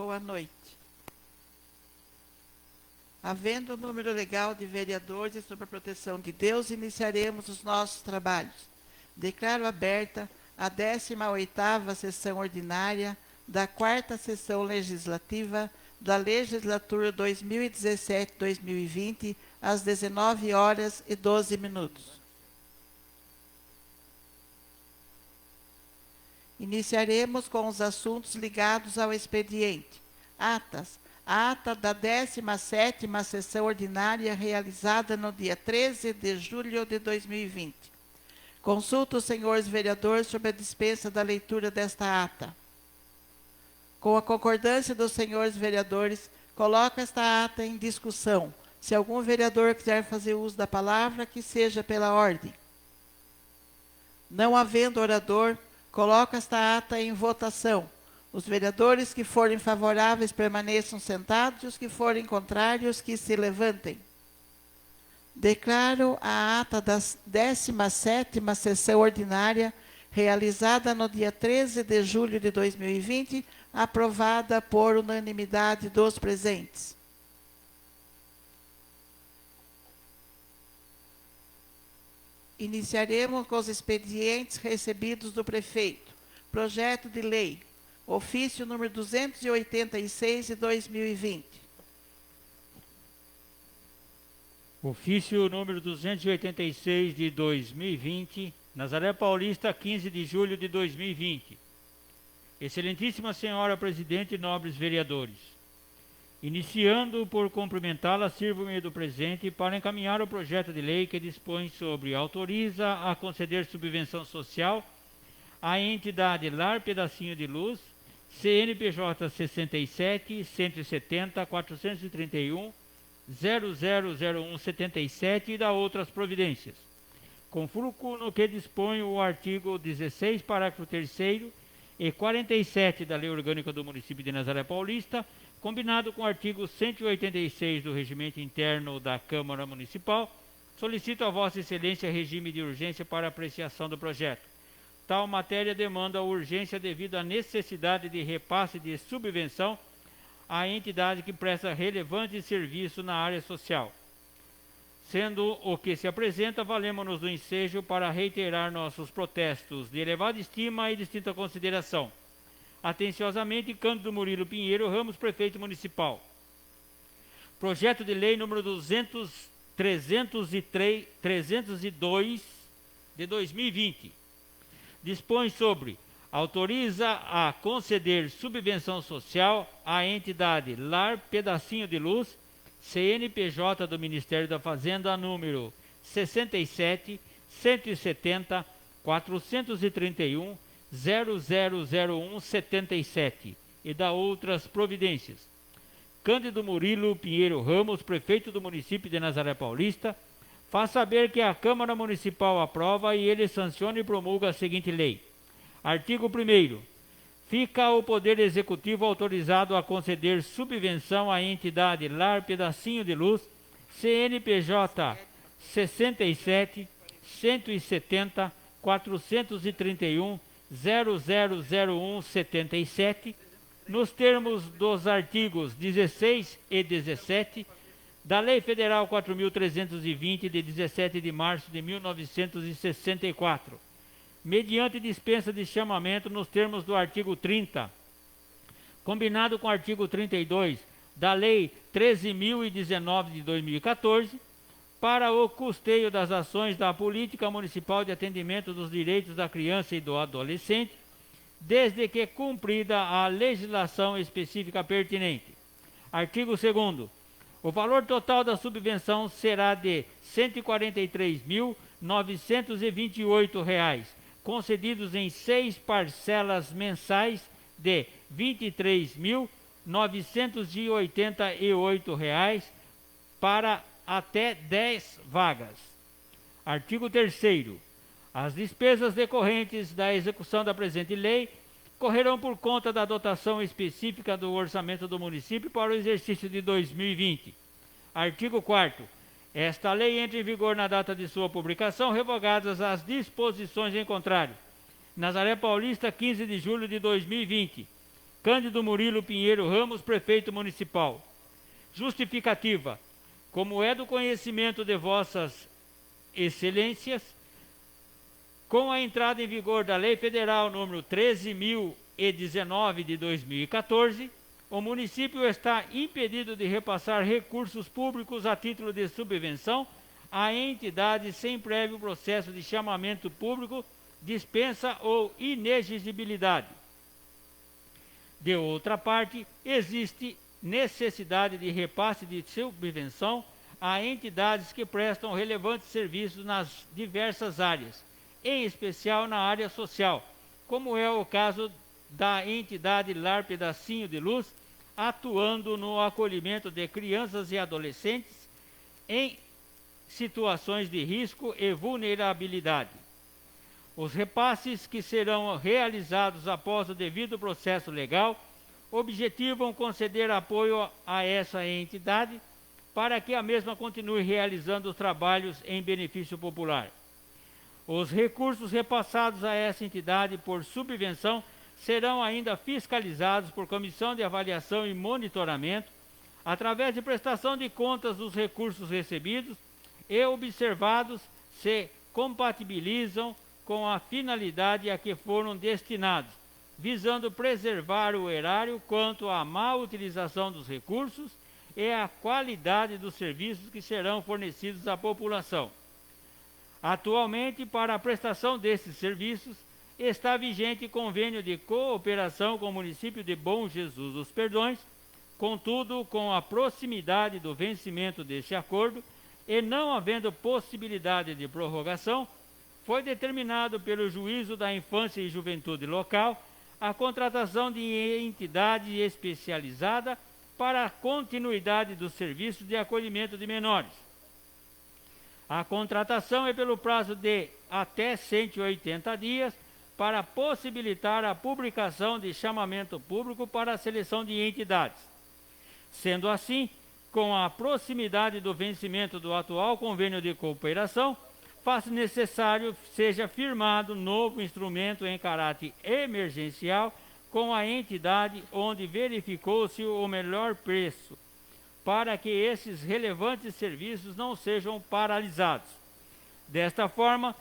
Boa noite. Havendo o número legal de vereadores e sob a proteção de Deus, iniciaremos os nossos trabalhos. Declaro aberta a 18ª sessão ordinária da 4ª sessão legislativa da legislatura 2017-2020, às 19h12. Iniciaremos com os assuntos ligados ao expediente. Atas. A ata da 17ª sessão ordinária realizada no dia 13 de julho de 2020. Consulto os senhores vereadores sobre a dispensa da leitura desta ata. Com a concordância dos senhores vereadores, coloco esta ata em discussão. Se algum vereador quiser fazer uso da palavra, que seja pela ordem. Não havendo orador, coloco esta ata em votação. Os vereadores que forem favoráveis permaneçam sentados e os que forem contrários que se levantem. Declaro a ata da 17ª sessão ordinária, realizada no dia 13 de julho de 2020, aprovada por unanimidade dos presentes. Iniciaremos com os expedientes recebidos do prefeito. Projeto de lei. Ofício número 286 de 2020. Ofício número 286 de 2020, Nazaré Paulista, 15 de julho de 2020. Excelentíssima Senhora Presidente e nobres vereadores, iniciando por cumprimentá-la, sirvo-me do presente para encaminhar o projeto de lei que dispõe sobre autoriza a conceder subvenção social à entidade Lar Pedacinho de Luz, CNPJ 67 170 431 000177 e da outras providências, conforme no que dispõe o artigo 16, parágrafo 3º e 47 da Lei Orgânica do Município de Nazaré Paulista, combinado com o artigo 186 do Regimento Interno da Câmara Municipal, solicito a Vossa Excelência regime de urgência para apreciação do projeto. Tal matéria demanda urgência devido à necessidade de repasse de subvenção à entidade que presta relevante serviço na área social. Sendo o que se apresenta, valemos-nos do ensejo para reiterar nossos protestos de elevada estima e distinta consideração. Atenciosamente, Cândido Murilo Pinheiro Ramos, Prefeito Municipal. Projeto de Lei número 302 de 2020. Dispõe sobre, autoriza a conceder subvenção social à entidade Lar Pedacinho de Luz, CNPJ do Ministério da Fazenda, número 67 170 431 000177 e da outras providências. Cândido Murilo Pinheiro Ramos, Prefeito do Município de Nazaré Paulista, faz saber que a Câmara Municipal aprova e ele sanciona e promulga a seguinte lei. Artigo 1º. Fica o Poder Executivo autorizado a conceder subvenção à entidade Lar Pedacinho de Luz, CNPJ 67 170 431 000177, nos termos dos artigos 16 e 17 da Lei Federal 4.320, de 17 de março de 1964, mediante dispensa de chamamento nos termos do artigo 30, combinado com o artigo 32 da Lei 13.019 de 2014, para o custeio das ações da Política Municipal de Atendimento dos Direitos da Criança e do Adolescente, desde que cumprida a legislação específica pertinente. Artigo 2º. O valor total da subvenção será de R$ 143.928, concedidos em 6 parcelas mensais de R$ 23.988 para até 10 vagas. Artigo 3º. As despesas decorrentes da execução da presente lei correrão por conta da dotação específica do orçamento do município para o exercício de 2020. Artigo 4º. Esta lei entra em vigor na data de sua publicação, revogadas as disposições em contrário. Nazaré Paulista, 15 de julho de 2020. Cândido Murilo Pinheiro Ramos, prefeito municipal. Justificativa. Como é do conhecimento de vossas excelências, com a entrada em vigor da Lei Federal número 13.019 de 2014, o município está impedido de repassar recursos públicos a título de subvenção a entidades sem prévio processo de chamamento público, dispensa ou inexigibilidade. De outra parte, existe necessidade de repasse de subvenção a entidades que prestam relevantes serviços nas diversas áreas, em especial na área social, como é o caso da entidade Lar Pedacinho de Luz, atuando no acolhimento de crianças e adolescentes em situações de risco e vulnerabilidade. Os repasses, que serão realizados após o devido processo legal, objetivam conceder apoio a essa entidade para que a mesma continue realizando os trabalhos em benefício popular. Os recursos repassados a essa entidade por subvenção serão ainda fiscalizados por comissão de avaliação e monitoramento, através de prestação de contas dos recursos recebidos e observados se compatibilizam com a finalidade a que foram destinados, visando preservar o erário quanto à má utilização dos recursos e a qualidade dos serviços que serão fornecidos à população. Atualmente, para a prestação desses serviços, está vigente convênio de cooperação com o município de Bom Jesus dos Perdões. Contudo, com a proximidade do vencimento deste acordo e não havendo possibilidade de prorrogação, foi determinado pelo Juízo da Infância e Juventude local a contratação de entidade especializada para a continuidade dos serviços de acolhimento de menores. A contratação é pelo prazo de até 180 dias para possibilitar a publicação de chamamento público para a seleção de entidades. Sendo assim, com a proximidade do vencimento do atual convênio de cooperação, faz necessário seja firmado novo instrumento em caráter emergencial com a entidade onde verificou-se o melhor preço, para que esses relevantes serviços não sejam paralisados. Desta forma,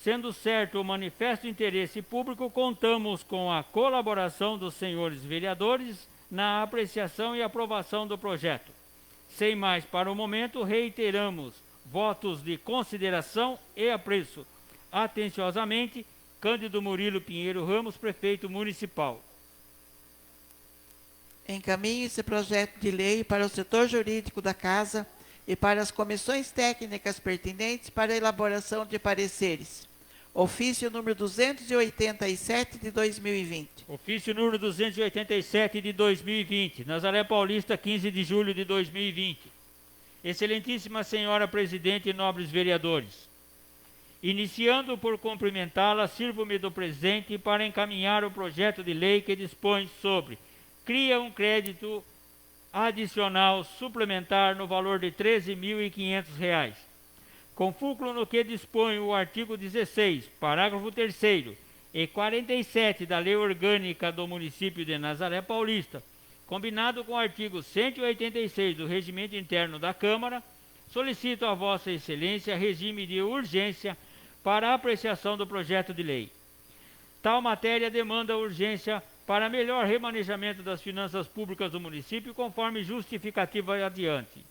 sendo certo o manifesto interesse público, contamos com a colaboração dos senhores vereadores na apreciação e aprovação do projeto. Sem mais para o momento, reiteramos votos de consideração e apreço. Atenciosamente, Cândido Murilo Pinheiro Ramos, prefeito municipal. Encaminhe esse projeto de lei para o setor jurídico da Casa e para as comissões técnicas pertinentes para a elaboração de pareceres. Ofício número 287 de 2020. Ofício número 287 de 2020. Nazaré Paulista, 15 de julho de 2020. Excelentíssima Senhora Presidente e nobres vereadores, iniciando por cumprimentá-la, sirvo-me do presente para encaminhar o projeto de lei que dispõe sobre cria um crédito adicional suplementar no valor de R$ 13.500, com fulcro no que dispõe o artigo 16, parágrafo 3º e 47 da Lei Orgânica do Município de Nazaré Paulista, combinado com o artigo 186 do Regimento Interno da Câmara, solicito a Vossa Excelência regime de urgência para a apreciação do projeto de lei. Tal matéria demanda urgência para melhor remanejamento das finanças públicas do município, conforme justificativa adiante.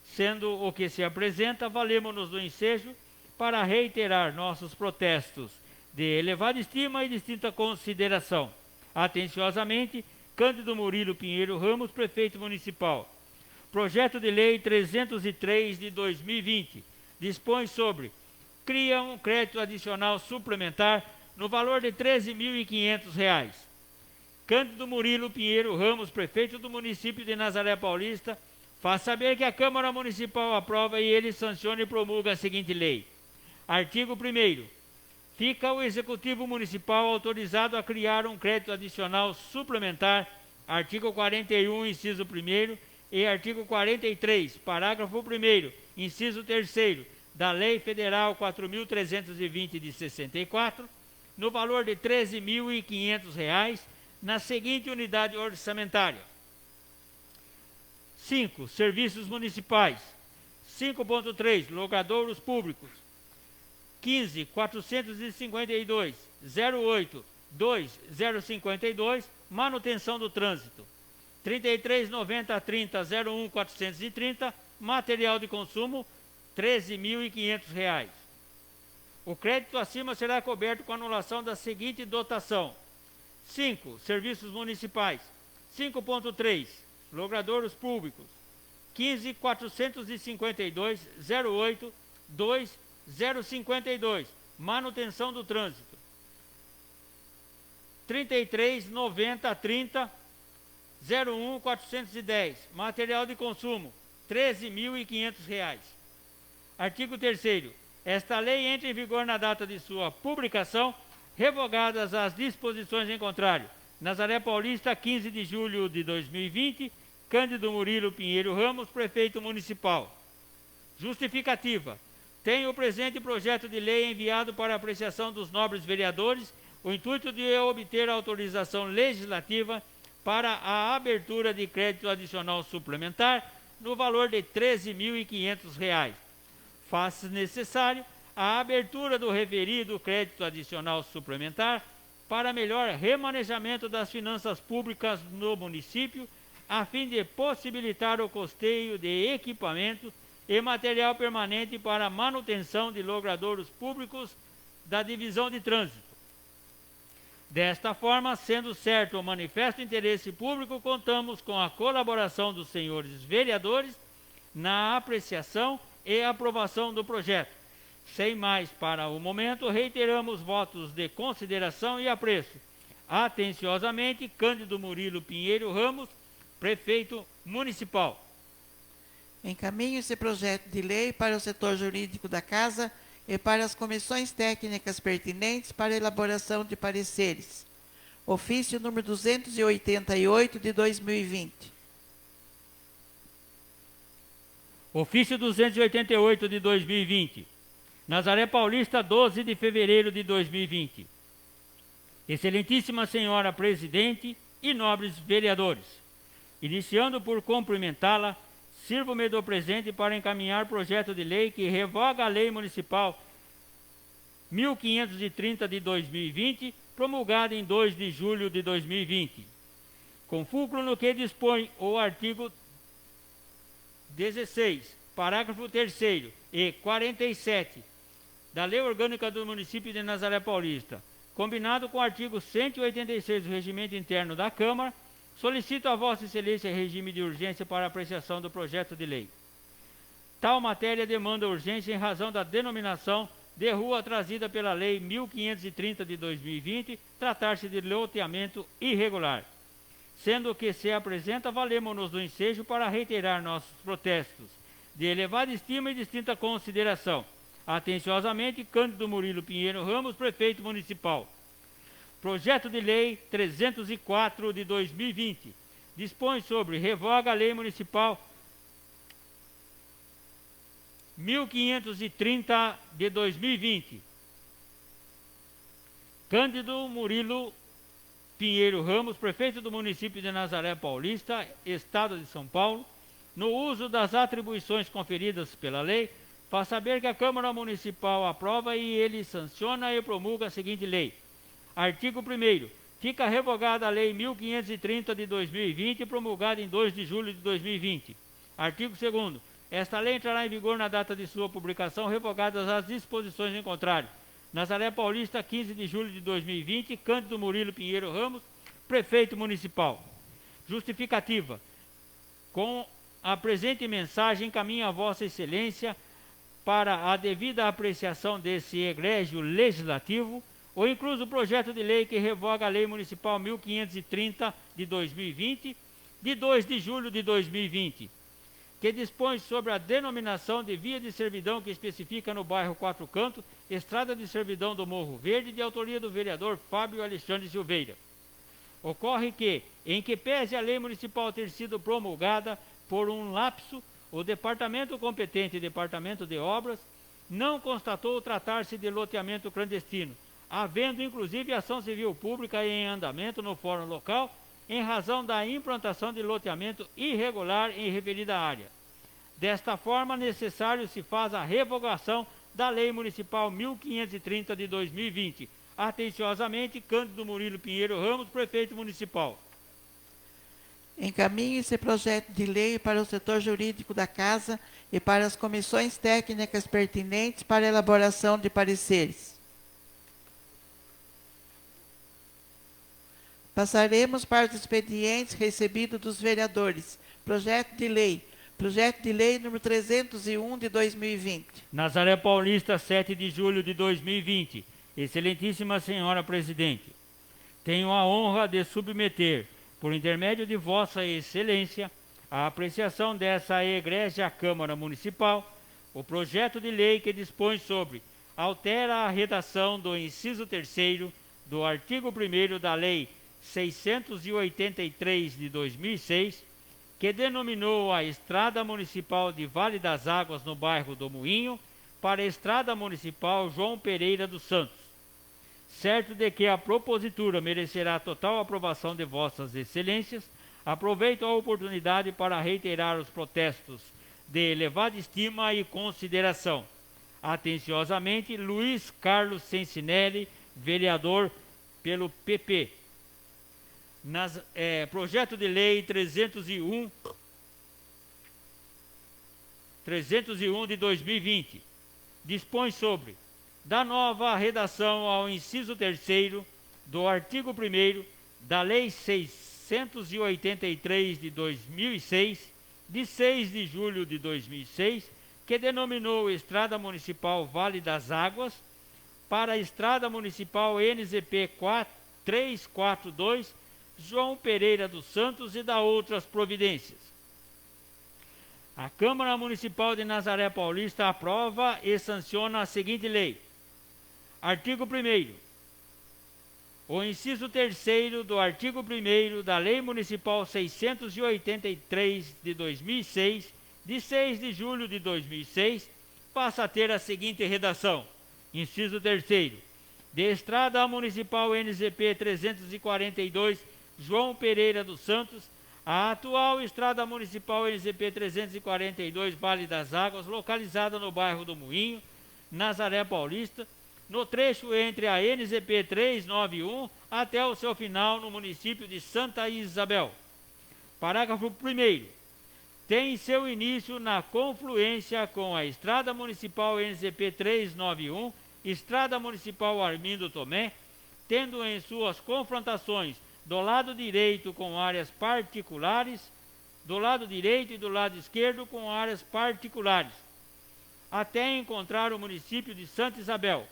Sendo o que se apresenta, valemo-nos do ensejo para reiterar nossos protestos de elevada estima e distinta consideração. Atenciosamente, Cândido Murilo Pinheiro Ramos, prefeito municipal. Projeto de lei 303 de 2020 dispõe sobre cria um crédito adicional suplementar no valor de R$ 13.500. Cândido Murilo Pinheiro Ramos, prefeito do município de Nazaré Paulista, faz saber que a Câmara Municipal aprova e ele sanciona e promulga a seguinte lei. Artigo 1º. Fica o Executivo Municipal autorizado a criar um crédito adicional suplementar, artigo 41, inciso 1º, e artigo 43, parágrafo 1º, inciso 3º, da Lei Federal 4.320 de 64, no valor de R$ 13.500, na seguinte unidade orçamentária: 5. Serviços municipais. 5.3. Logradouros públicos. 15.452.08.2.052. Manutenção do trânsito. 33.90.30.01.430. Material de consumo, R$ 13.500. O crédito acima será coberto com anulação da seguinte dotação: 5. Serviços municipais. 5.3. Logradouros públicos. 15.452.08.2.052. Manutenção do trânsito. 33.90.30.01.410. Material de consumo, R$ 13.500. Artigo 3º. Esta lei entra em vigor na data de sua publicação, revogadas as disposições em contrário. Nazaré Paulista, 15 de julho de 2020. Cândido Murilo Pinheiro Ramos, prefeito municipal. Justificativa. Tem o presente projeto de lei enviado para apreciação dos nobres vereadores o intuito de obter autorização legislativa para a abertura de crédito adicional suplementar no valor de R$ 13.500. Faz-se necessário a abertura do referido crédito adicional suplementar para melhor remanejamento das finanças públicas no município, a fim de possibilitar o custeio de equipamentos e material permanente para a manutenção de logradouros públicos da Divisão de Trânsito. Desta forma, sendo certo o manifesto interesse público, contamos com a colaboração dos senhores vereadores na apreciação e aprovação do projeto. Sem mais para o momento, reiteramos votos de consideração e apreço. Atenciosamente, Cândido Murilo Pinheiro Ramos, prefeito municipal. Encaminho esse projeto de lei para o setor jurídico da Casa e para as comissões técnicas pertinentes para elaboração de pareceres. Ofício número 288 de 2020. Ofício 288 de 2020. Nazaré Paulista, 12 de fevereiro de 2020. Excelentíssima Senhora Presidente e nobres vereadores, iniciando por cumprimentá-la, sirvo-me do presente para encaminhar projeto de lei que revoga a Lei Municipal 1530 de 2020, promulgada em 2 de julho de 2020. Com fulcro no que dispõe o artigo 16, parágrafo 3º e 47 da Lei Orgânica do Município de Nazaré Paulista, combinado com o artigo 186 do Regimento Interno da Câmara, solicito a Vossa Excelência regime de urgência para apreciação do projeto de lei. Tal matéria demanda urgência em razão da denominação de rua trazida pela Lei 1530 de 2020, tratar-se de loteamento irregular. Sendo que se apresenta, valemos-nos do ensejo para reiterar nossos protestos de elevada estima e distinta consideração. Atenciosamente, Cândido Murilo Pinheiro Ramos, prefeito municipal. Projeto de Lei 304 de 2020 dispõe sobre revoga a Lei Municipal 1530 de 2020. Cândido Murilo Pinheiro Ramos, prefeito do município de Nazaré Paulista, Estado de São Paulo, no uso das atribuições conferidas pela lei, faz saber que a Câmara Municipal aprova e ele sanciona e promulga a seguinte lei. Artigo 1º. Fica revogada a Lei 1530 de 2020, promulgada em 2 de julho de 2020. Artigo 2º. Esta lei entrará em vigor na data de sua publicação, revogadas as disposições em contrário. Nazaré Paulista, 15 de julho de 2020, Cândido Murilo Pinheiro Ramos, prefeito municipal. Justificativa. Com a presente mensagem, encaminho a Vossa Excelência para a devida apreciação desse egrégio legislativo o incluso projeto de lei que revoga a Lei Municipal 1530 de 2020, de 2 de julho de 2020, que dispõe sobre a denominação de via de servidão que especifica no bairro Quatro Cantos, Estrada de Servidão do Morro Verde, de autoria do vereador Fábio Alexandre Silveira. Ocorre que, em que pese a lei municipal ter sido promulgada por um lapso, o departamento competente, Departamento de Obras, não constatou tratar-se de loteamento clandestino, havendo inclusive ação civil pública em andamento no fórum local, em razão da implantação de loteamento irregular em referida área. Desta forma, necessário se faz a revogação da Lei Municipal 1530 de 2020. Atenciosamente, Cândido Murilo Pinheiro Ramos, Prefeito Municipal. Encaminhe esse projeto de lei para o setor jurídico da Casa e para as comissões técnicas pertinentes para elaboração de pareceres. Passaremos para os expedientes recebidos dos vereadores. Projeto de lei número 301 de 2020. Nazaré Paulista, 7 de julho de 2020. Excelentíssima Senhora Presidente, tenho a honra de submeter, por intermédio de Vossa Excelência, a apreciação dessa egrégia Câmara Municipal, o projeto de lei que dispõe sobre, altera a redação do inciso 3º do artigo 1º da Lei 683 de 2006, que denominou a Estrada Municipal de Vale das Águas no bairro do Moinho para a Estrada Municipal João Pereira dos Santos. Certo de que a propositura merecerá total aprovação de Vossas Excelências, aproveito a oportunidade para reiterar os protestos de elevada estima e consideração. Atenciosamente, Luiz Carlos Sensinelli, vereador pelo PP. Projeto de Lei 301 de 2020 dispõe sobre da nova redação ao inciso 3º do artigo 1º da Lei 683 de 2006, de 6 de julho de 2006, que denominou Estrada Municipal Vale das Águas para a Estrada Municipal NZP 342 João Pereira dos Santos e da outras providências. A Câmara Municipal de Nazaré Paulista aprova e sanciona a seguinte lei. Artigo 1º. O inciso 3º do artigo 1º da Lei Municipal 683 de 2006, de 6 de julho de 2006, passa a ter a seguinte redação. Inciso 3º. De Estrada Municipal NZP 342, João Pereira dos Santos, a atual Estrada Municipal NZP 342, Vale das Águas, localizada no bairro do Moinho, Nazaré Paulista, no trecho entre a NZP 391 até o seu final no município de Santa Isabel. Parágrafo 1º. Tem seu início na confluência com a Estrada Municipal NZP 391, Estrada Municipal Armindo Tomé, tendo em suas confrontações do lado direito com áreas particulares, do lado direito e do lado esquerdo com áreas particulares, até encontrar o município de Santa Isabel.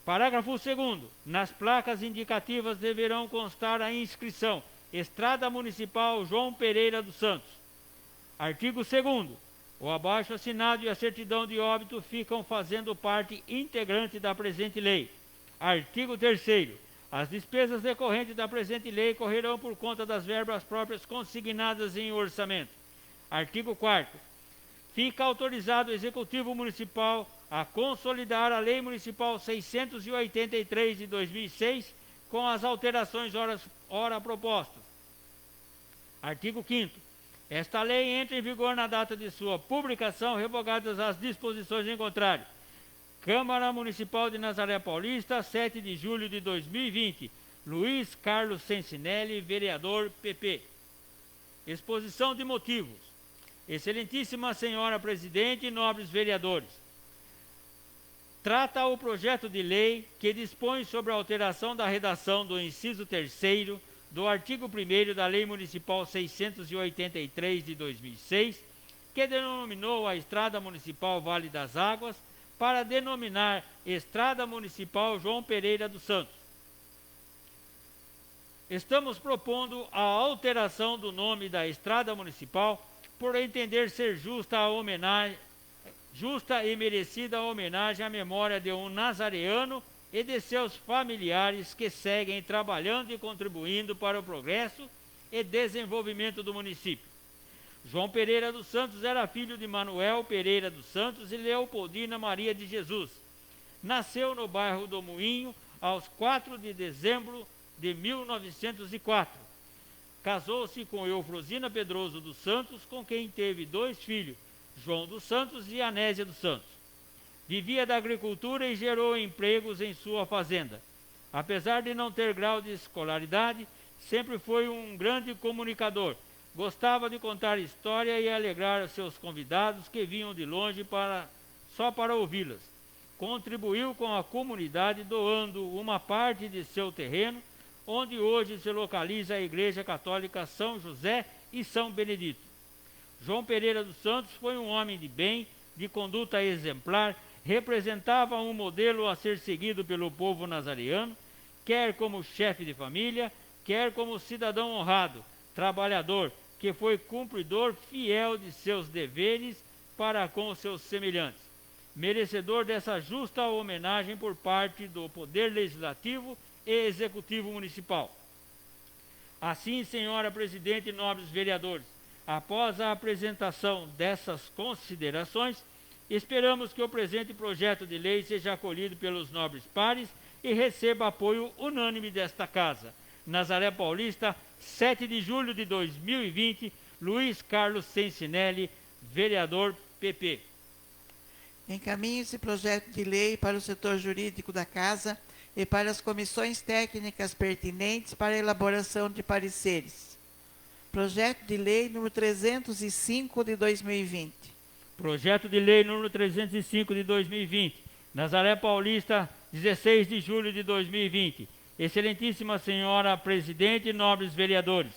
Parágrafo 2º. Nas placas indicativas deverão constar a inscrição Estrada Municipal João Pereira dos Santos. Artigo 2º. O abaixo assinado e a certidão de óbito ficam fazendo parte integrante da presente lei. Artigo 3º. As despesas decorrentes da presente lei correrão por conta das verbas próprias consignadas em orçamento. Artigo 4º. Fica autorizado o Executivo Municipal a consolidar a Lei Municipal 683 de 2006 com as alterações ora propostas. Artigo 5º. Esta lei entra em vigor na data de sua publicação, revogadas as disposições em contrário. Câmara Municipal de Nazaré Paulista, 7 de julho de 2020. Luiz Carlos Sensinelli, vereador PP. Exposição de motivos. Excelentíssima Senhora Presidente e nobres vereadores, trata o projeto de lei que dispõe sobre a alteração da redação do inciso 3º do artigo 1º da Lei Municipal 683 de 2006, que denominou a Estrada Municipal Vale das Águas para denominar Estrada Municipal João Pereira dos Santos. Estamos propondo a alteração do nome da Estrada Municipal por entender ser justa e merecida homenagem à memória de um nazareano e de seus familiares que seguem trabalhando e contribuindo para o progresso e desenvolvimento do município. João Pereira dos Santos era filho de Manuel Pereira dos Santos e Leopoldina Maria de Jesus. nasceu no bairro do Moinho aos 4 de dezembro de 1904. Casou-se com Eufrosina Pedroso dos Santos, com quem teve 2 filhos, João dos Santos e Anésia dos Santos. Vivia da agricultura e gerou empregos em sua fazenda. Apesar de não ter grau de escolaridade, sempre foi um grande comunicador. Gostava de contar história e alegrar seus convidados que vinham de longe só para ouvi-las. Contribuiu com a comunidade doando uma parte de seu terreno, onde hoje se localiza a Igreja Católica São José e São Benedito. João Pereira dos Santos foi um homem de bem, de conduta exemplar, representava um modelo a ser seguido pelo povo nazariano, quer como chefe de família, quer como cidadão honrado, trabalhador, que foi cumpridor fiel de seus deveres para com os seus semelhantes, merecedor dessa justa homenagem por parte do Poder Legislativo e Executivo Municipal. Assim, senhora Presidente e nobres vereadores, após a apresentação dessas considerações, esperamos que o presente projeto de lei seja acolhido pelos nobres pares e receba apoio unânime desta Casa. Nazaré Paulista, 7 de julho de 2020, Luiz Carlos Sensinelli, vereador PP. Encaminhe esse projeto de lei para o setor jurídico da Casa e para as comissões técnicas pertinentes para a elaboração de pareceres. Projeto de lei número 305 de 2020. Projeto de lei número 305 de 2020. Nazaré Paulista, 16 de julho de 2020. Excelentíssima Senhora Presidente e nobres vereadores,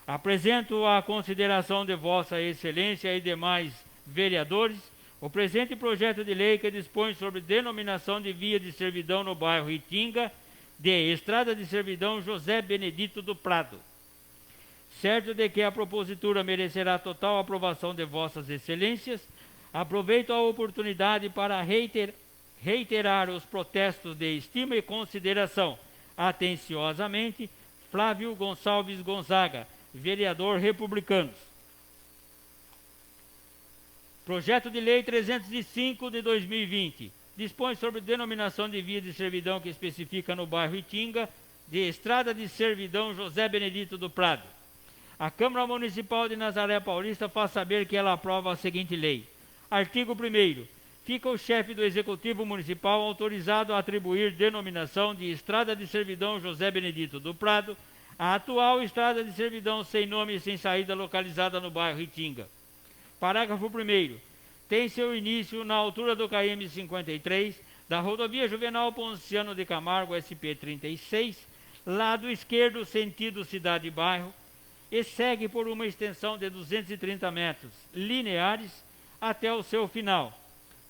apresento à consideração de Vossa Excelência e demais vereadores o presente projeto de lei que dispõe sobre denominação de via de servidão no bairro Itinga, de Estrada de Servidão José Benedito do Prado. Certo de que a propositura merecerá total aprovação de Vossas Excelências, aproveito a oportunidade para reiterar os protestos de estima e consideração. Atenciosamente, Flávio Gonçalves Gonzaga, vereador republicano. Projeto de lei 305 de 2020. Dispõe sobre denominação de via de servidão que especifica no bairro Itinga, de Estrada de Servidão José Benedito do Prado. A Câmara Municipal de Nazaré Paulista faz saber que ela aprova a seguinte lei. Artigo 1º. Fica o chefe do Executivo Municipal autorizado a atribuir denominação de Estrada de Servidão José Benedito do Prado à atual Estrada de Servidão sem nome e sem saída localizada no bairro Itinga. Parágrafo 1º. Tem seu início na altura do KM 53, da rodovia Juvenal Ponciano de Camargo SP-36, lado esquerdo sentido cidade-bairro, e segue por uma extensão de 230 metros lineares até o seu final,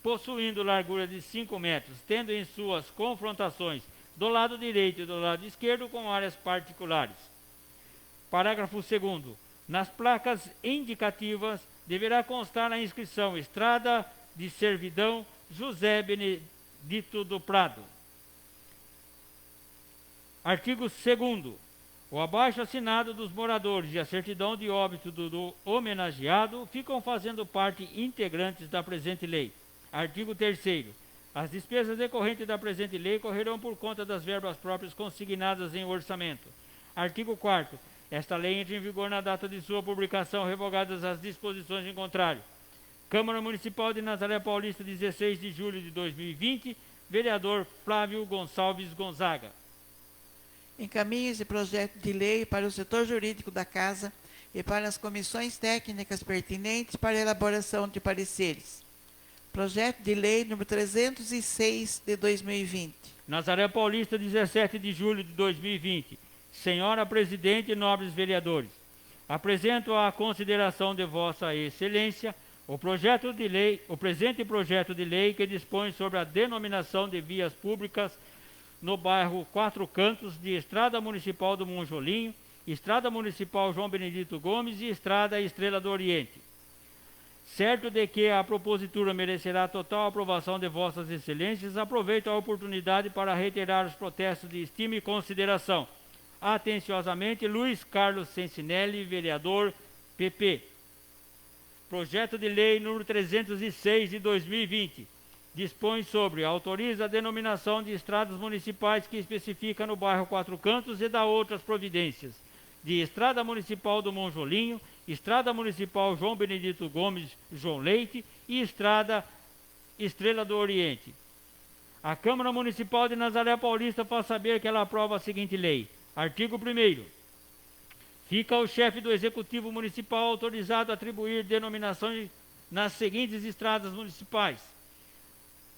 possuindo largura de 5 metros, tendo em suas confrontações do lado direito e do lado esquerdo com áreas particulares. Parágrafo 2º. Nas placas indicativas deverá constar na inscrição Estrada de Servidão José Benedito do Prado. Artigo 2º. O abaixo-assinado dos moradores e a certidão de óbito do homenageado ficam fazendo parte integrantes da presente lei. Artigo 3º. As despesas decorrentes da presente lei correrão por conta das verbas próprias consignadas em orçamento. Artigo 4º. Esta lei entra em vigor na data de sua publicação, revogadas as disposições em contrário. Câmara Municipal de Nazaré Paulista, 16 de julho de 2020, vereador Flávio Gonçalves Gonzaga. Encaminhe esse projeto de lei para o setor jurídico da Casa e para as comissões técnicas pertinentes para a elaboração de pareceres. Projeto de lei número 306 de 2020. Nazaré Paulista, 17 de julho de 2020. Senhora Presidente e nobres vereadores, apresento à consideração de Vossa Excelência o presente projeto de lei que dispõe sobre a denominação de vias públicas no bairro Quatro Cantos de Estrada Municipal do Monjolinho, Estrada Municipal João Benedito Gomes e Estrada Estrela do Oriente. Certo de que a propositura merecerá total aprovação de Vossas Excelências, aproveito a oportunidade para reiterar os protestos de estima e consideração. Atenciosamente, Luiz Carlos Sensinelli, vereador PP. Projeto de lei número 306 de 2020. dispõe sobre, autoriza a denominação de estradas municipais que especifica no bairro Quatro Cantos e dá outras providências, de Estrada Municipal do Monjolinho, Estrada Municipal João Benedito Gomes João Leite e Estrada Estrela do Oriente. A Câmara Municipal de Nazaré Paulista faz saber que ela aprova a seguinte lei. Artigo 1º. Fica o chefe do Executivo Municipal autorizado a atribuir denominações nas seguintes estradas municipais.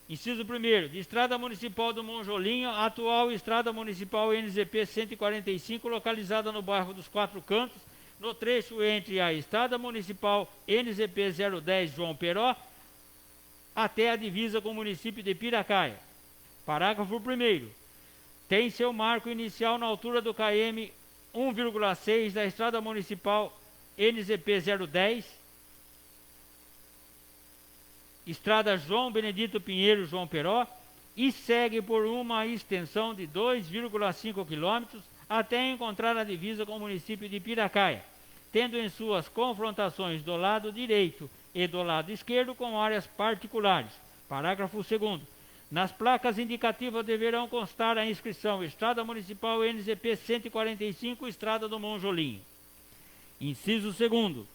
Inciso 1º, de Estrada Municipal do Monjolinho, atual Estrada Municipal NZP 145, localizada no bairro dos Quatro Cantos, no trecho entre a Estrada Municipal NZP 010 João Peró, até a divisa com o município de Piracaia. Parágrafo 1º. Tem seu marco inicial na altura do KM 1,6 da Estrada Municipal NZP 010, Estrada João Benedito Pinheiro João Peró, e segue por uma extensão de 2,5 km até encontrar a divisa com o município de Piracaia, tendo em suas confrontações do lado direito e do lado esquerdo com áreas particulares. Parágrafo 2º. Nas placas indicativas deverão constar a inscrição Estrada Municipal NZP 145, Estrada do Monjolinho. Inciso 2º.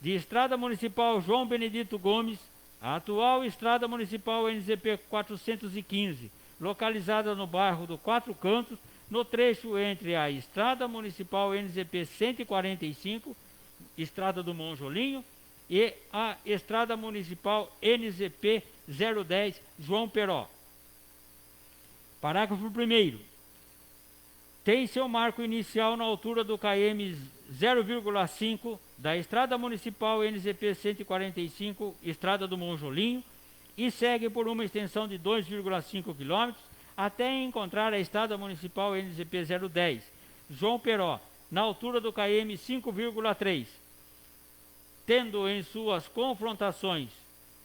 De Estrada Municipal João Benedito Gomes, a atual Estrada Municipal NZP 415, localizada no bairro do Quatro Cantos, no trecho entre a Estrada Municipal NZP 145, Estrada do Monjolinho, e a Estrada Municipal NZP 010 João Peró. Parágrafo 1º. Tem seu marco inicial na altura do KM 0,5 da Estrada Municipal NZP 145, Estrada do Monjolinho, e segue por uma extensão de 2,5 km até encontrar a Estrada Municipal NZP 010, João Peró, na altura do KM 5,3, tendo em suas confrontações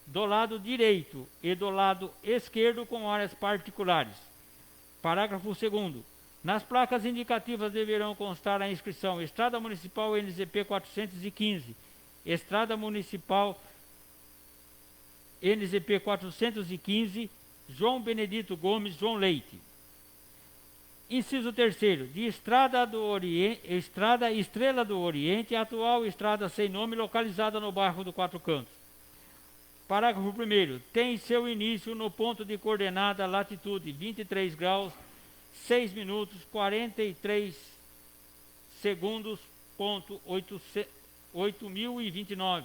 do lado direito e do lado esquerdo com áreas particulares. Parágrafo 2º. Nas placas indicativas deverão constar a inscrição Estrada Municipal NZP 415, Estrada Municipal NZP 415, João Benedito Gomes João Leite. Inciso 3º. De Estrada do Oriente, Estrada Estrela do Oriente, atual estrada sem nome, localizada no bairro do Quatro Cantos. Parágrafo 1º. Tem seu início no ponto de coordenada latitude 23 graus 6 minutos 43 segundos ponto 8.029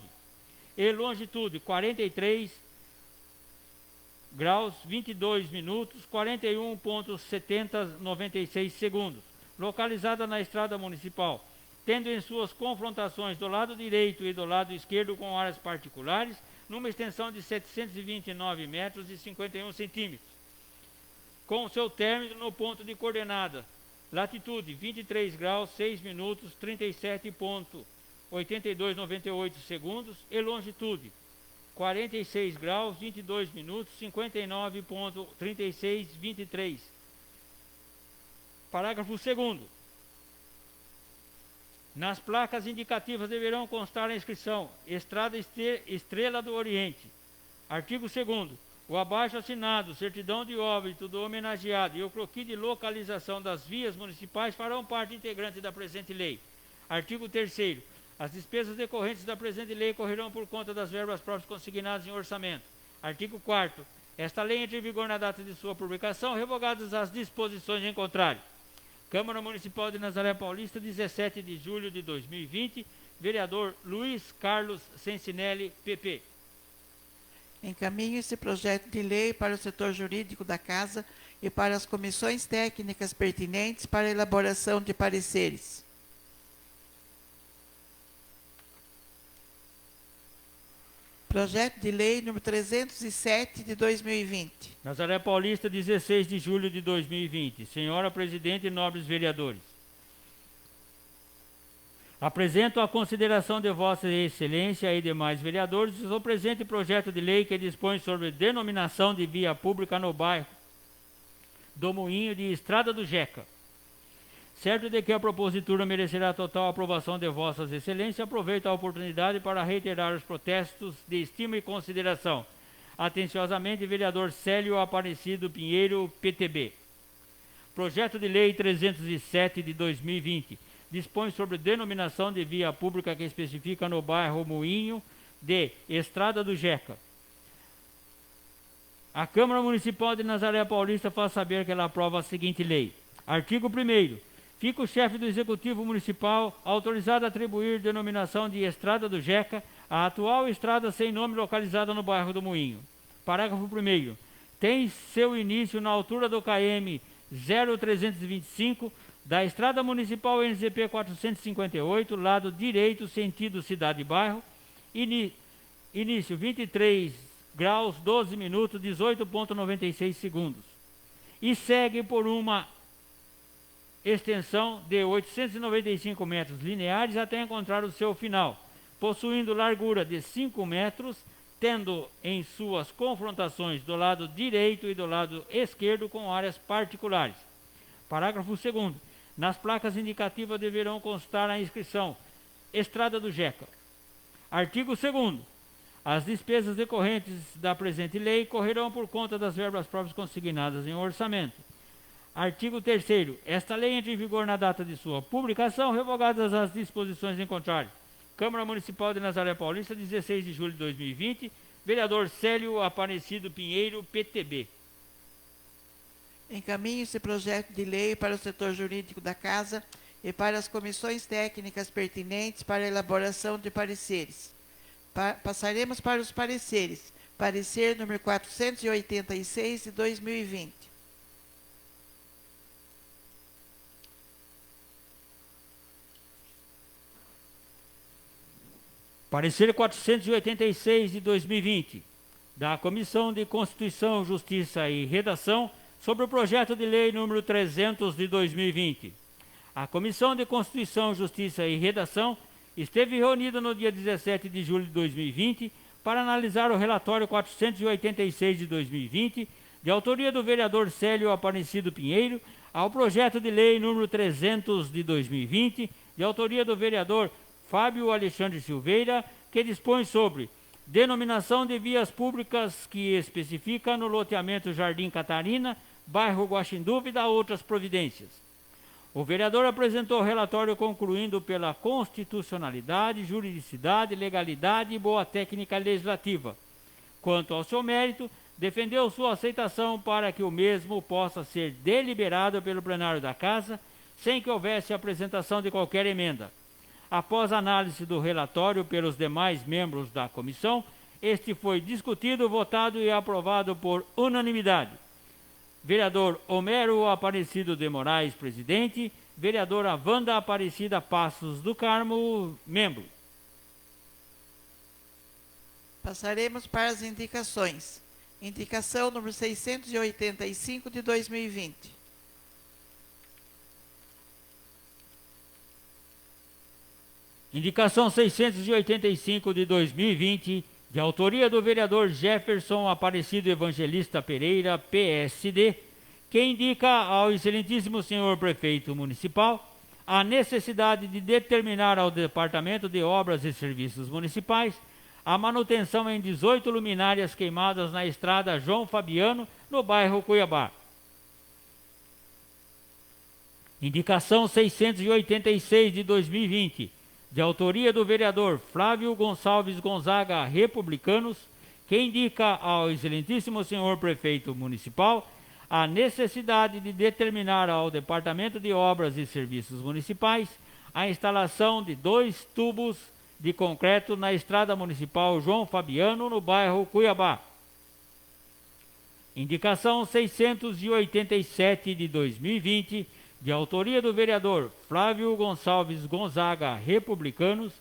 e longitude 43 graus 22 minutos 41.7096 segundos, localizada na estrada municipal, tendo em suas confrontações do lado direito e do lado esquerdo com áreas particulares, numa extensão de 729 metros e 51 centímetros, com seu término no ponto de coordenada latitude 23 graus 6 minutos 37.8298 segundos e longitude 46 graus 22 minutos 59.3623. Parágrafo 2º. Nas placas indicativas deverão constar a inscrição Estrada Estrela do Oriente. Artigo 2º. O abaixo assinado, certidão de óbito do homenageado e o croquis de localização das vias municipais farão parte integrante da presente lei. Artigo 3º. As despesas decorrentes da presente lei correrão por conta das verbas próprias consignadas em orçamento. Artigo 4º. Esta lei entra em vigor na data de sua publicação, revogadas as disposições em contrário. Câmara Municipal de Nazaré Paulista, 17 de julho de 2020. Vereador Luiz Carlos Sensinelli, PP. Encaminhe esse projeto de lei para o setor jurídico da Casa e para as comissões técnicas pertinentes para a elaboração de pareceres. Projeto de lei número 307 de 2020. Nazaré Paulista, 16 de julho de 2020. Senhora Presidente e nobres vereadores. Apresento à consideração de Vossa Excelência e demais vereadores o presente projeto de lei que dispõe sobre denominação de via pública no bairro do Moinho de Estrada do Jeca. Certo de que a propositura merecerá total aprovação de Vossas Excelências, aproveito a oportunidade para reiterar os protestos de estima e consideração Atenciosamente, vereador Célio Aparecido Pinheiro, PTB. Projeto de Lei 307 de 2020 dispõe sobre denominação de via pública que especifica no bairro Moinho de Estrada do Jeca. A Câmara Municipal de Nazaré Paulista faz saber que ela aprova a seguinte lei. Artigo 1º. Fica o chefe do Executivo Municipal autorizado a atribuir denominação de Estrada do Jeca à atual estrada sem nome localizada no bairro do Moinho. Parágrafo 1º. Tem seu início na altura do KM 0325 da Estrada Municipal NZP 458, lado direito, sentido cidade-bairro, início 23 graus, 12 minutos, 18,96 segundos. E segue por uma extensão de 895 metros lineares até encontrar o seu final, possuindo largura de 5 metros, tendo em suas confrontações do lado direito e do lado esquerdo com áreas particulares. Parágrafo 2º. Nas placas indicativas deverão constar a inscrição Estrada do Jeca. Artigo 2º. As despesas decorrentes da presente lei correrão por conta das verbas próprias consignadas em orçamento. Artigo 3º. Esta lei entra em vigor na data de sua publicação, revogadas as disposições em contrário. Câmara Municipal de Nazaré Paulista, 16 de julho de 2020. Vereador Célio Aparecido Pinheiro, PTB. Encaminhe esse projeto de lei para o setor jurídico da Casa e para as comissões técnicas pertinentes para a elaboração de pareceres. Passaremos para os pareceres. Parecer número 486 de 2020. Parecer 486 de 2020, da Comissão de Constituição, Justiça e Redação, sobre o projeto de lei número 300 de 2020. A Comissão de Constituição, Justiça e Redação esteve reunida no dia 17 de julho de 2020 para analisar o relatório 486 de 2020, de autoria do vereador Célio Aparecido Pinheiro, ao projeto de lei número 300 de 2020, de autoria do vereador Fábio Alexandre Silveira, que dispõe sobre denominação de vias públicas que especifica no loteamento Jardim Catarina, bairro Guaxinduva e da outras providências. O vereador apresentou o relatório concluindo pela constitucionalidade, juridicidade, legalidade e boa técnica legislativa. Quanto ao seu mérito, defendeu sua aceitação para que o mesmo possa ser deliberado pelo plenário da Casa, sem que houvesse apresentação de qualquer emenda. Após análise do relatório pelos demais membros da comissão, este foi discutido, votado e aprovado por unanimidade. Vereador Homero Aparecido de Moraes, presidente. Vereadora Wanda Aparecida Passos do Carmo, membro. Passaremos para as indicações. Indicação número 685 de 2020. Indicação 685 de 2020, de autoria do vereador Jefferson Aparecido Evangelista Pereira, PSD, que indica ao excelentíssimo senhor prefeito municipal a necessidade de determinar ao Departamento de Obras e Serviços Municipais a manutenção em 18 luminárias queimadas na estrada João Fabiano, no bairro Cuiabá. Indicação 686 de 2020, de autoria do vereador Flávio Gonçalves Gonzaga, Republicanos, que indica ao excelentíssimo senhor prefeito municipal a necessidade de determinar ao Departamento de Obras e Serviços Municipais a instalação de 2 tubos de concreto na estrada municipal João Fabiano, no bairro Cuiabá. Indicação 687 de 2020, de autoria do vereador Flávio Gonçalves Gonzaga, Republicanos,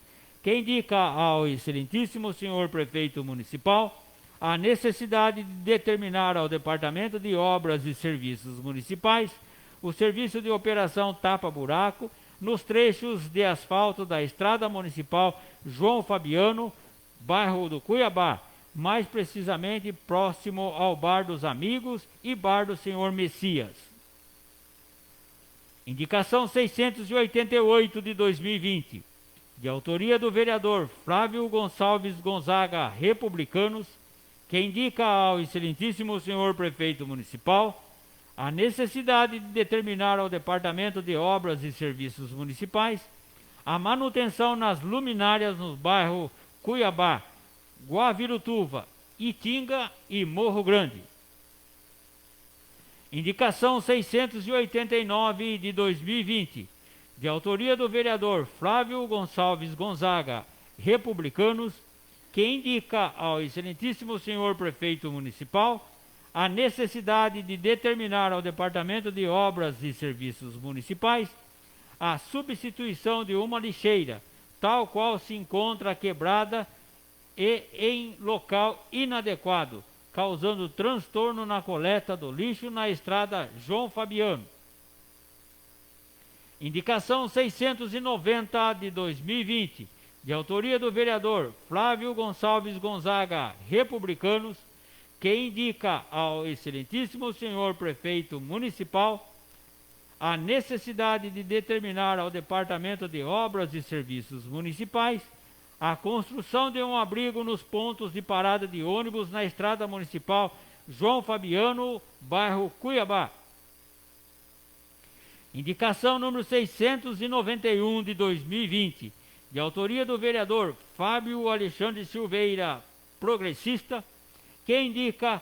que indica ao excelentíssimo senhor prefeito municipal a necessidade de determinar ao Departamento de Obras e Serviços Municipais o serviço de operação tapa-buraco nos trechos de asfalto da estrada municipal João Fabiano, bairro do Cuiabá, mais precisamente próximo ao Bar dos Amigos e Bar do Senhor Messias. Indicação 688 de 2020, de autoria do vereador Flávio Gonçalves Gonzaga, Republicanos, que indica ao excelentíssimo senhor prefeito municipal a necessidade de determinar ao Departamento de Obras e Serviços Municipais a manutenção nas luminárias nos bairros Cuiabá, Guavirutuva, Itinga e Morro Grande. Indicação 689 de 2020, de autoria do vereador Flávio Gonçalves Gonzaga, Republicanos, que indica ao excelentíssimo senhor prefeito municipal a necessidade de determinar ao Departamento de Obras e Serviços Municipais a substituição de uma lixeira, tal qual se encontra quebrada e em local inadequado, causando transtorno na coleta do lixo na estrada João Fabiano. Indicação 690 de 2020, de autoria do vereador Flávio Gonçalves Gonzaga, Republicanos, que indica ao excelentíssimo senhor prefeito municipal a necessidade de determinar ao Departamento de Obras e Serviços Municipais a construção de um abrigo nos pontos de parada de ônibus na estrada municipal João Fabiano, bairro Cuiabá. Indicação número 691 de 2020, de autoria do vereador Fábio Alexandre Silveira, progressista, que indica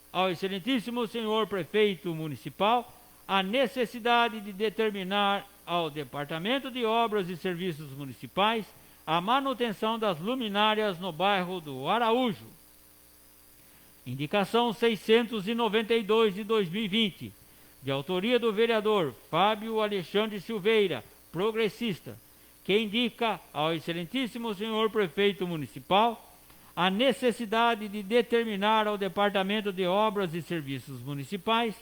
ao excelentíssimo senhor prefeito municipal a necessidade de determinar ao Departamento de Obras e Serviços Municipais a manutenção das luminárias no bairro do Araújo. Indicação 692 de 2020, de autoria do vereador Fábio Alexandre Silveira, progressista, que indica ao excelentíssimo senhor prefeito municipal a necessidade de determinar ao Departamento de Obras e Serviços Municipais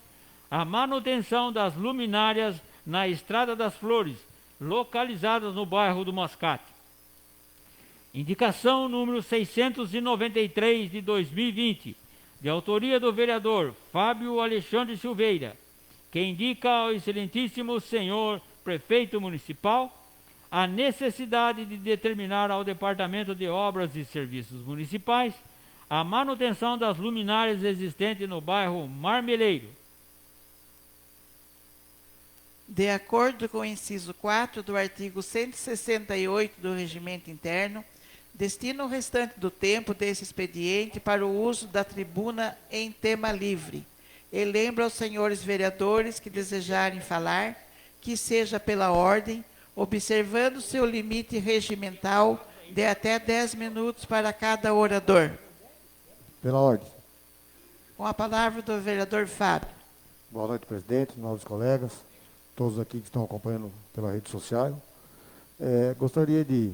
a manutenção das luminárias na Estrada das Flores, localizadas no bairro do Mascate. Indicação número 693 de 2020, de autoria do vereador Fábio Alexandre Silveira, que indica ao excelentíssimo senhor prefeito municipal a necessidade de determinar ao Departamento de Obras e Serviços Municipais a manutenção das luminárias existentes no bairro Marmeleiro. De acordo com o inciso 4 do artigo 168 do Regimento Interno, destina o restante do tempo desse expediente para o uso da tribuna em tema livre. E lembra aos senhores vereadores que desejarem falar, que seja pela ordem, observando-se o limite regimental de até 10 minutos para cada orador. Pela ordem. Com a palavra do vereador Fábio. Boa noite, presidente, novos colegas, todos aqui que estão acompanhando pela rede social. Gostaria de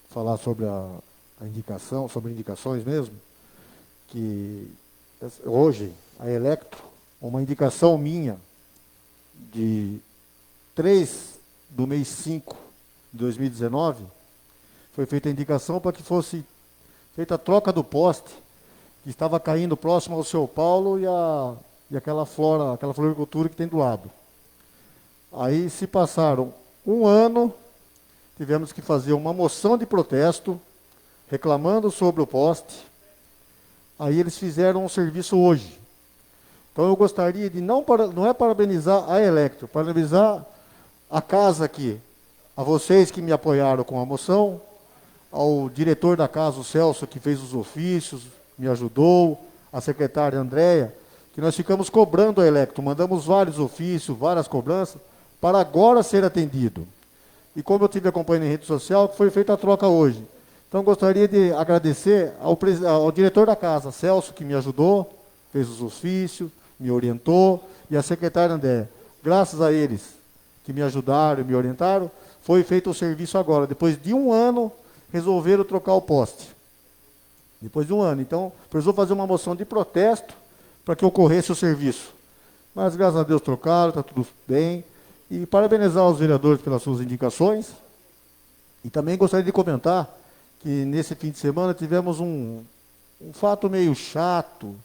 falar sobre a indicação, sobre indicações mesmo, que hoje a Electro, uma indicação minha de 3 do mês 5 de 2019, foi feita a indicação para que fosse feita a troca do poste que estava caindo próximo ao São Paulo e aquela floricultura que tem do lado. Aí se passaram um ano, tivemos que fazer uma moção de protesto, reclamando sobre o poste. Aí eles fizeram um serviço hoje. Então eu gostaria de não é parabenizar a Electro, parabenizar a casa aqui, a vocês que me apoiaram com a moção, ao diretor da casa, o Celso, que fez os ofícios, me ajudou, a secretária Andréia, que nós ficamos cobrando a Electro, mandamos vários ofícios, várias cobranças, para agora ser atendido. E como eu tive acompanhando em rede social, foi feita a troca hoje. Então gostaria de agradecer ao diretor da casa, Celso, que me ajudou, fez os ofícios, me orientou, e a secretária Andréia. Graças a eles que me ajudaram e me orientaram, foi feito o serviço agora. Depois de um ano, resolveram trocar o poste. Depois de um ano. Então, precisou fazer uma moção de protesto para que ocorresse o serviço. Mas, graças a Deus, trocaram, está tudo bem. E parabenizar os vereadores pelas suas indicações. E também gostaria de comentar que, nesse fim de semana, tivemos um fato meio chato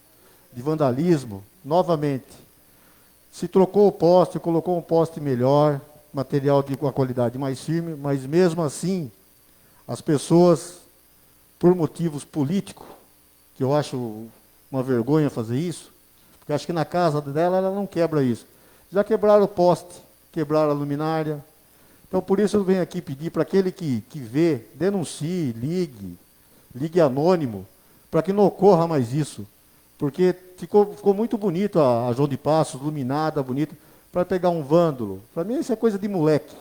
de vandalismo, novamente. Se trocou o poste, colocou um poste melhor, material de uma qualidade mais firme, mas mesmo assim, as pessoas, por motivos políticos, que eu acho uma vergonha fazer isso, porque acho que na casa dela ela não quebra isso. Já quebraram o poste, quebraram a luminária. Então, por isso eu venho aqui pedir para aquele que vê, denuncie, ligue anônimo, para que não ocorra mais isso. Porque ficou muito bonito a João de Passos, iluminada, bonita, para pegar um vândalo. Para mim isso é coisa de moleque,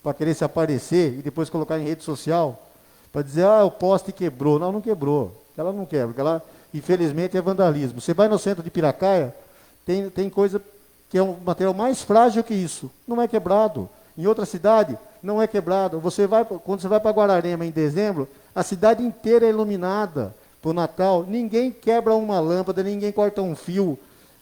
para querer se aparecer e depois colocar em rede social, para dizer, o poste quebrou. Não, não quebrou. Ela não quebra, porque ela, infelizmente, é vandalismo. Você vai no centro de Piracaia, tem coisa que é um material mais frágil que isso. Não é quebrado. Em outra cidade, não é quebrado. Quando você vai para Guararema em dezembro, a cidade inteira é iluminada para o Natal. Ninguém quebra uma lâmpada, ninguém corta um fio.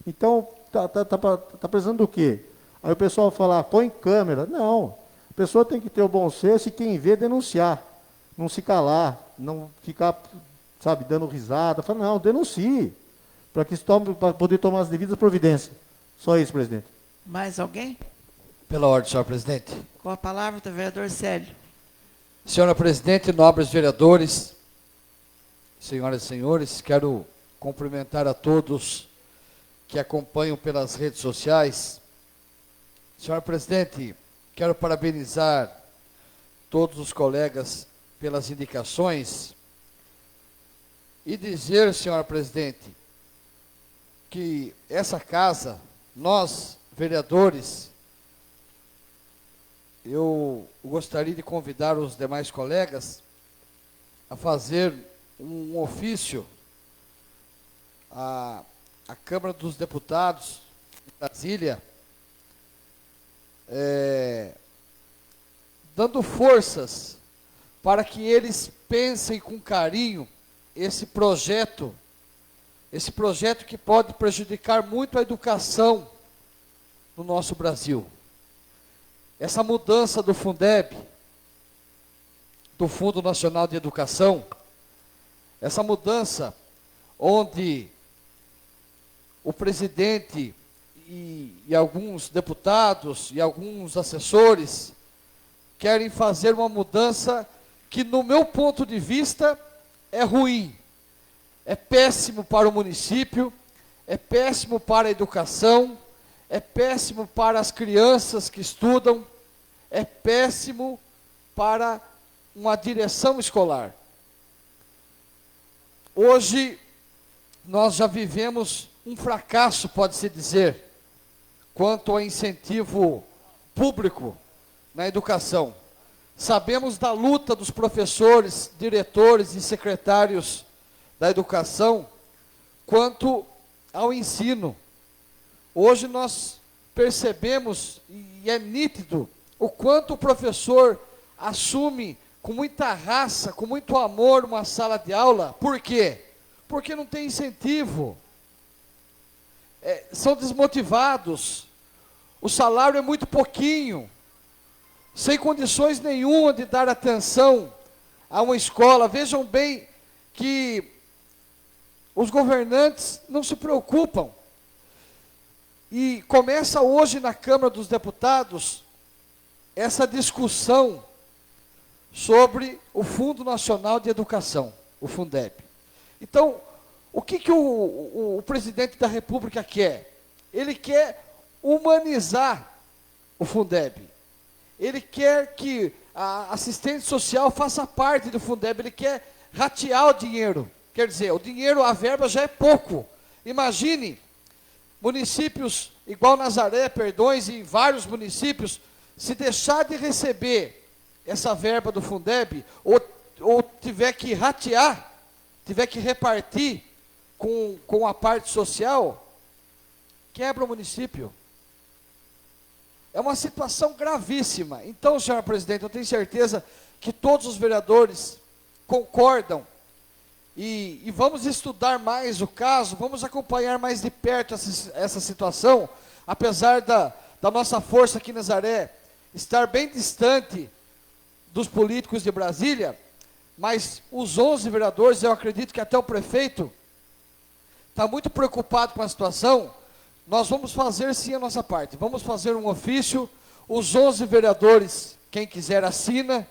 Então, tá precisando do quê? Aí o pessoal fala, põe câmera. Não. A pessoa tem que ter o bom senso e quem vê denunciar. Não se calar, não ficar, dando risada. Fala, não, denuncie. Para poder tomar as devidas providências. Só isso, presidente. Mais alguém? Pela ordem, senhor presidente. Com a palavra o vereador Célio. Senhora presidente, nobres vereadores, senhoras e senhores, quero cumprimentar a todos que acompanham pelas redes sociais. Senhora presidente, quero parabenizar todos os colegas pelas indicações e dizer, senhora presidente, que essa casa, nós, vereadores, eu gostaria de convidar os demais colegas a fazer um ofício à Câmara dos Deputados de Brasília, dando forças para que eles pensem com carinho esse projeto que pode prejudicar muito a educação no nosso Brasil. Essa mudança do Fundeb, do Fundo Nacional de Educação, essa mudança onde o presidente e alguns deputados e alguns assessores querem fazer uma mudança que, no meu ponto de vista, é ruim. É péssimo para o município, é péssimo para a educação, é péssimo para as crianças que estudam, é péssimo para uma direção escolar. Hoje, nós já vivemos um fracasso, pode-se dizer, quanto ao incentivo público na educação. Sabemos da luta dos professores, diretores e secretários da educação quanto ao ensino. Hoje nós percebemos, e é nítido, o quanto o professor assume com muita raça, com muito amor, uma sala de aula. Por quê? Porque não tem incentivo. São desmotivados. O salário é muito pouquinho. Sem condições nenhuma de dar atenção a uma escola. Vejam bem que os governantes não se preocupam. E começa hoje na Câmara dos Deputados essa discussão sobre o Fundo Nacional de Educação, o Fundeb. Então, o que o presidente da República quer? Ele quer humanizar o Fundeb. Ele quer que a assistente social faça parte do Fundeb. Ele quer ratear o dinheiro. Quer dizer, o dinheiro, a verba já é pouco. Imagine municípios igual Nazaré, Perdões e vários municípios, se deixar de receber essa verba do Fundeb, ou tiver que ratear, tiver que repartir com a parte social, quebra o município. É uma situação gravíssima. Então, senhora presidente, eu tenho certeza que todos os vereadores concordam e vamos estudar mais o caso, vamos acompanhar mais de perto essa situação, apesar da nossa força aqui em Nazaré estar bem distante dos políticos de Brasília, mas os 11 vereadores, eu acredito que até o prefeito está muito preocupado com a situação. Nós vamos fazer sim a nossa parte, vamos fazer um ofício, os 11 vereadores, quem quiser assina,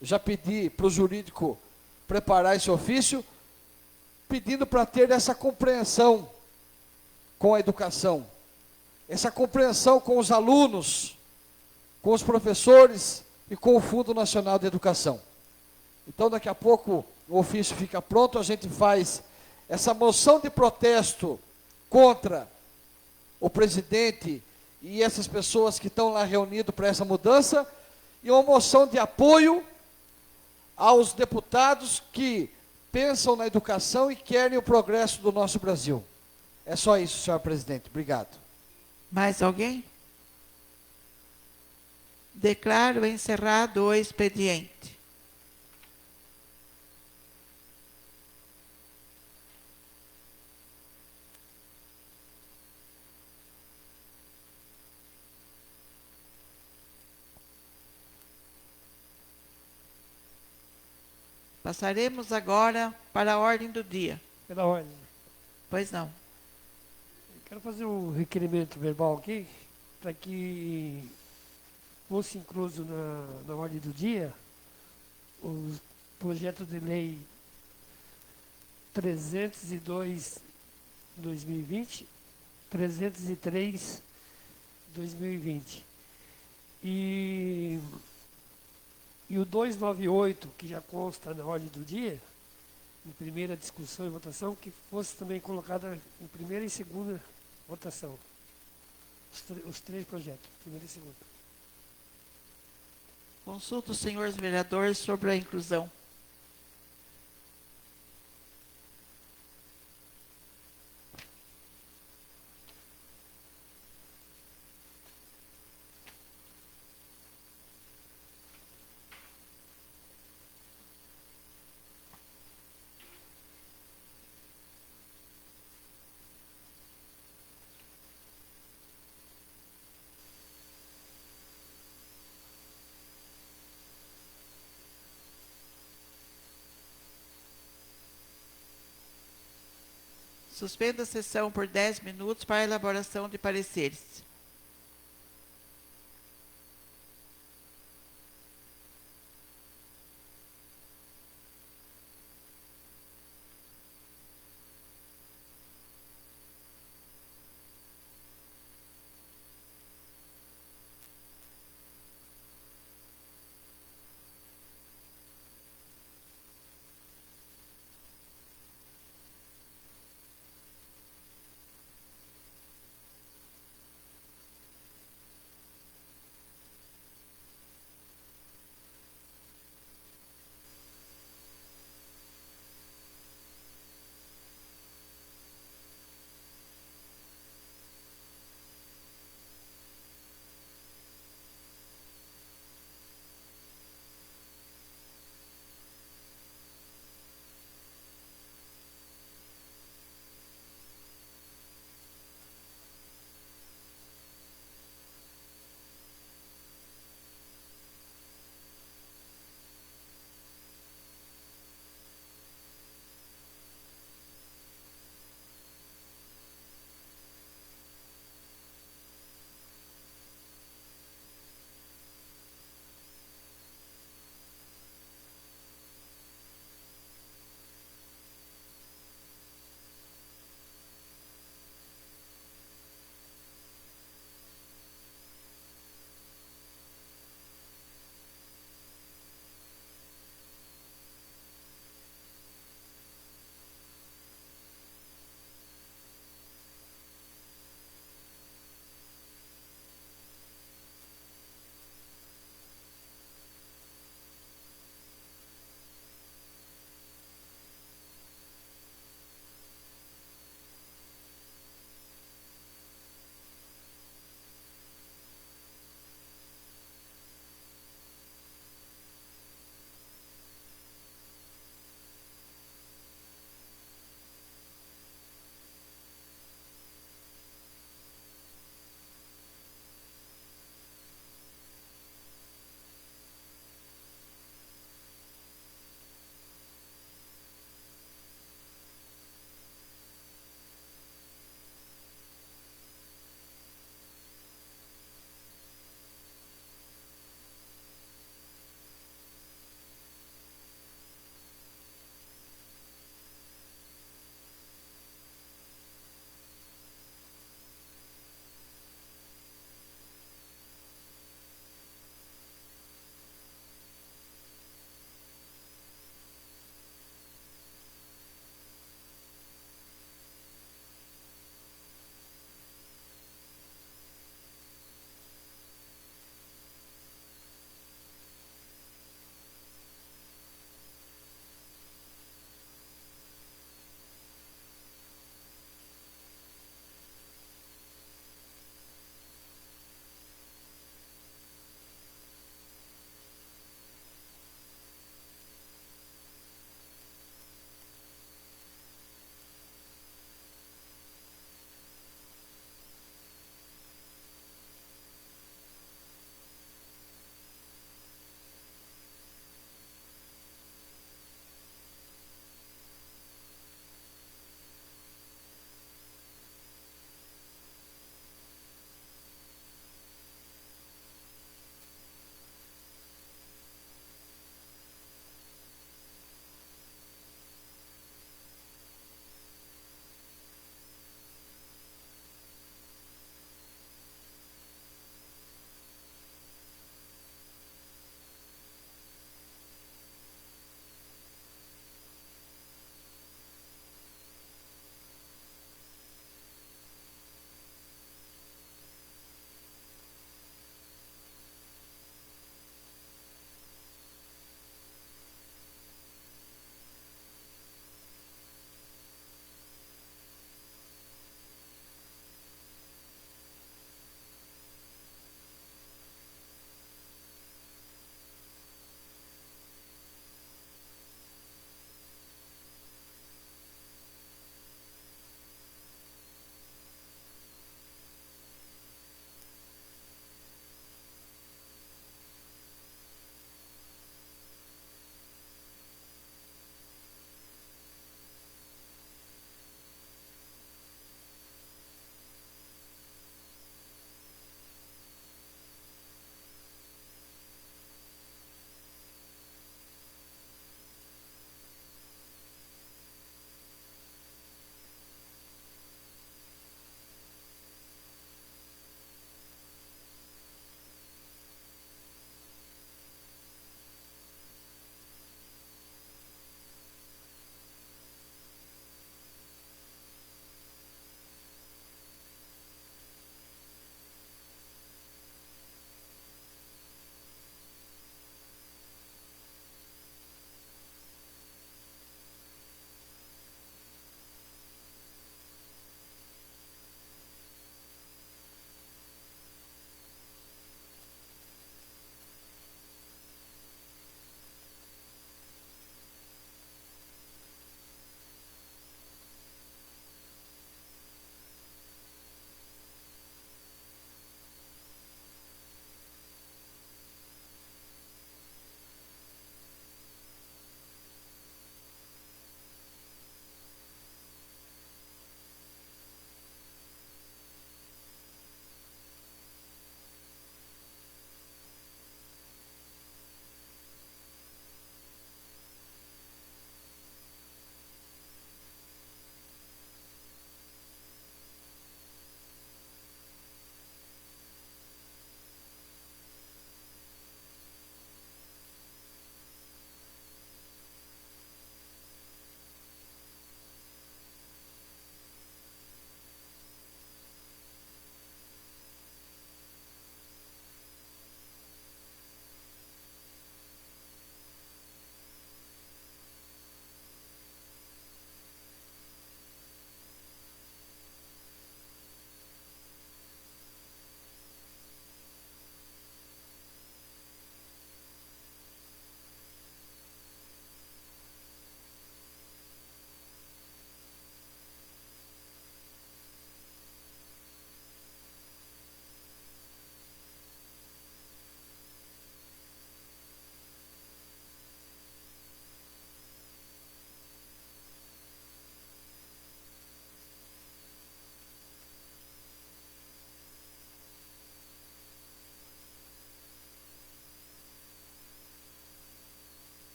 já pedi para o jurídico preparar esse ofício, pedindo para ter essa compreensão com a educação, essa compreensão com os alunos, com os professores e com o Fundo Nacional de Educação. Então, daqui a pouco, o ofício fica pronto, a gente faz essa moção de protesto contra o presidente e essas pessoas que estão lá reunidas para essa mudança, e uma moção de apoio aos deputados que pensam na educação e querem o progresso do nosso Brasil. É só isso, senhor presidente. Obrigado. Mais alguém? Declaro encerrado o expediente. Passaremos agora para a ordem do dia. Pela ordem. Pois não. Eu quero fazer um requerimento verbal aqui, para que fosse incluso na ordem do dia o projeto de lei 302/2020, 303/2020. E o 298, que já consta na ordem do dia, em primeira discussão e votação, que fosse também colocada em primeira e segunda votação. Os três projetos, primeira e segunda. Consulto os senhores vereadores sobre a inclusão. Suspenda a sessão por 10 minutos para a elaboração de pareceres.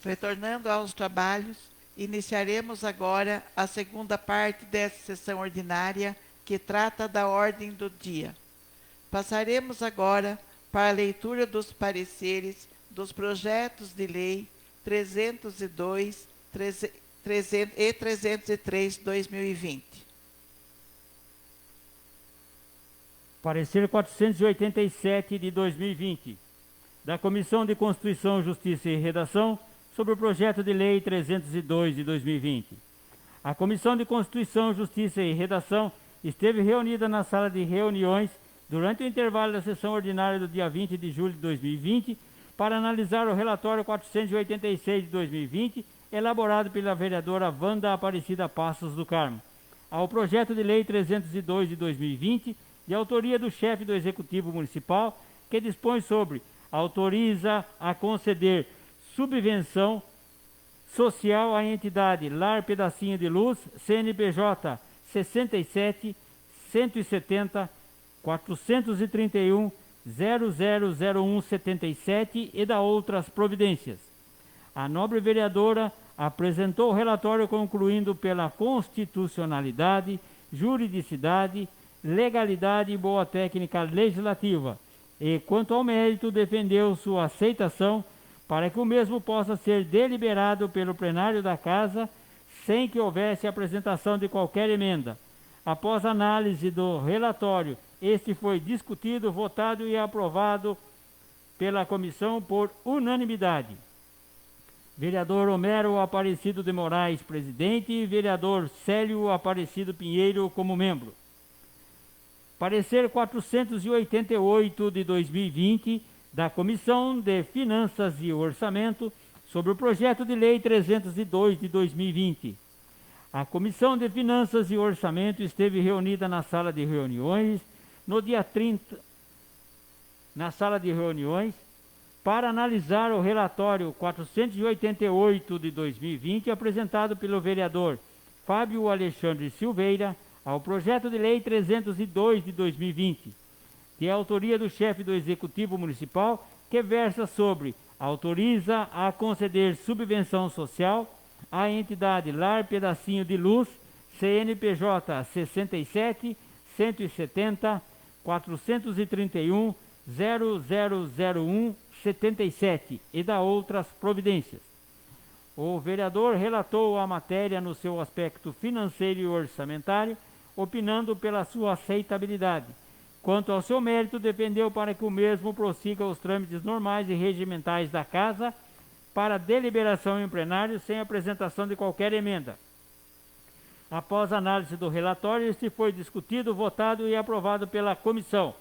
Retornando aos trabalhos, iniciaremos agora a segunda parte desta sessão ordinária, que trata da ordem do dia. Passaremos agora para a leitura dos pareceres dos projetos de lei 302 e 303, 2020. Parecer 487 de 2020, da Comissão de Constituição, Justiça e Redação, sobre o projeto de lei 302 de 2020. A Comissão de Constituição, Justiça e Redação esteve reunida na sala de reuniões durante o intervalo da sessão ordinária do dia 20 de julho de 2020 para analisar o relatório 486 de 2020, elaborado pela vereadora Wanda Aparecida Passos do Carmo, ao projeto de lei 302 de 2020, de autoria do chefe do Executivo Municipal, que dispõe sobre autoriza a conceder subvenção social à entidade Lar Pedacinho de Luz, CNPJ 67 170 431 000177 e da outras providências. A nobre vereadora apresentou o relatório concluindo pela constitucionalidade, juridicidade, legalidade e boa técnica legislativa, e, quanto ao mérito, defendeu sua aceitação para que o mesmo possa ser deliberado pelo plenário da Casa sem que houvesse apresentação de qualquer emenda. Após análise do relatório, este foi discutido, votado e aprovado pela comissão por unanimidade. Vereador Homero Aparecido de Moraes, presidente, e vereador Célio Aparecido Pinheiro como membro. Parecer 488 de 2020 da Comissão de Finanças e Orçamento sobre o projeto de lei 302 de 2020. A Comissão de Finanças e Orçamento esteve reunida na sala de reuniões no dia 30, para analisar o relatório 488 de 2020 apresentado pelo vereador Fábio Alexandre Silveira ao projeto de lei 302 de 2020, que é a autoria do chefe do Executivo Municipal, que versa sobre autoriza a conceder subvenção social à entidade Lar Pedacinho de Luz, CNPJ 67 170 431 000177 e da outras providências. O vereador relatou a matéria no seu aspecto financeiro e orçamentário, opinando pela sua aceitabilidade. Quanto ao seu mérito, defendeu para que o mesmo prossiga os trâmites normais e regimentais da Casa para deliberação em plenário sem apresentação de qualquer emenda. Após análise do relatório, este foi discutido, votado e aprovado pela comissão.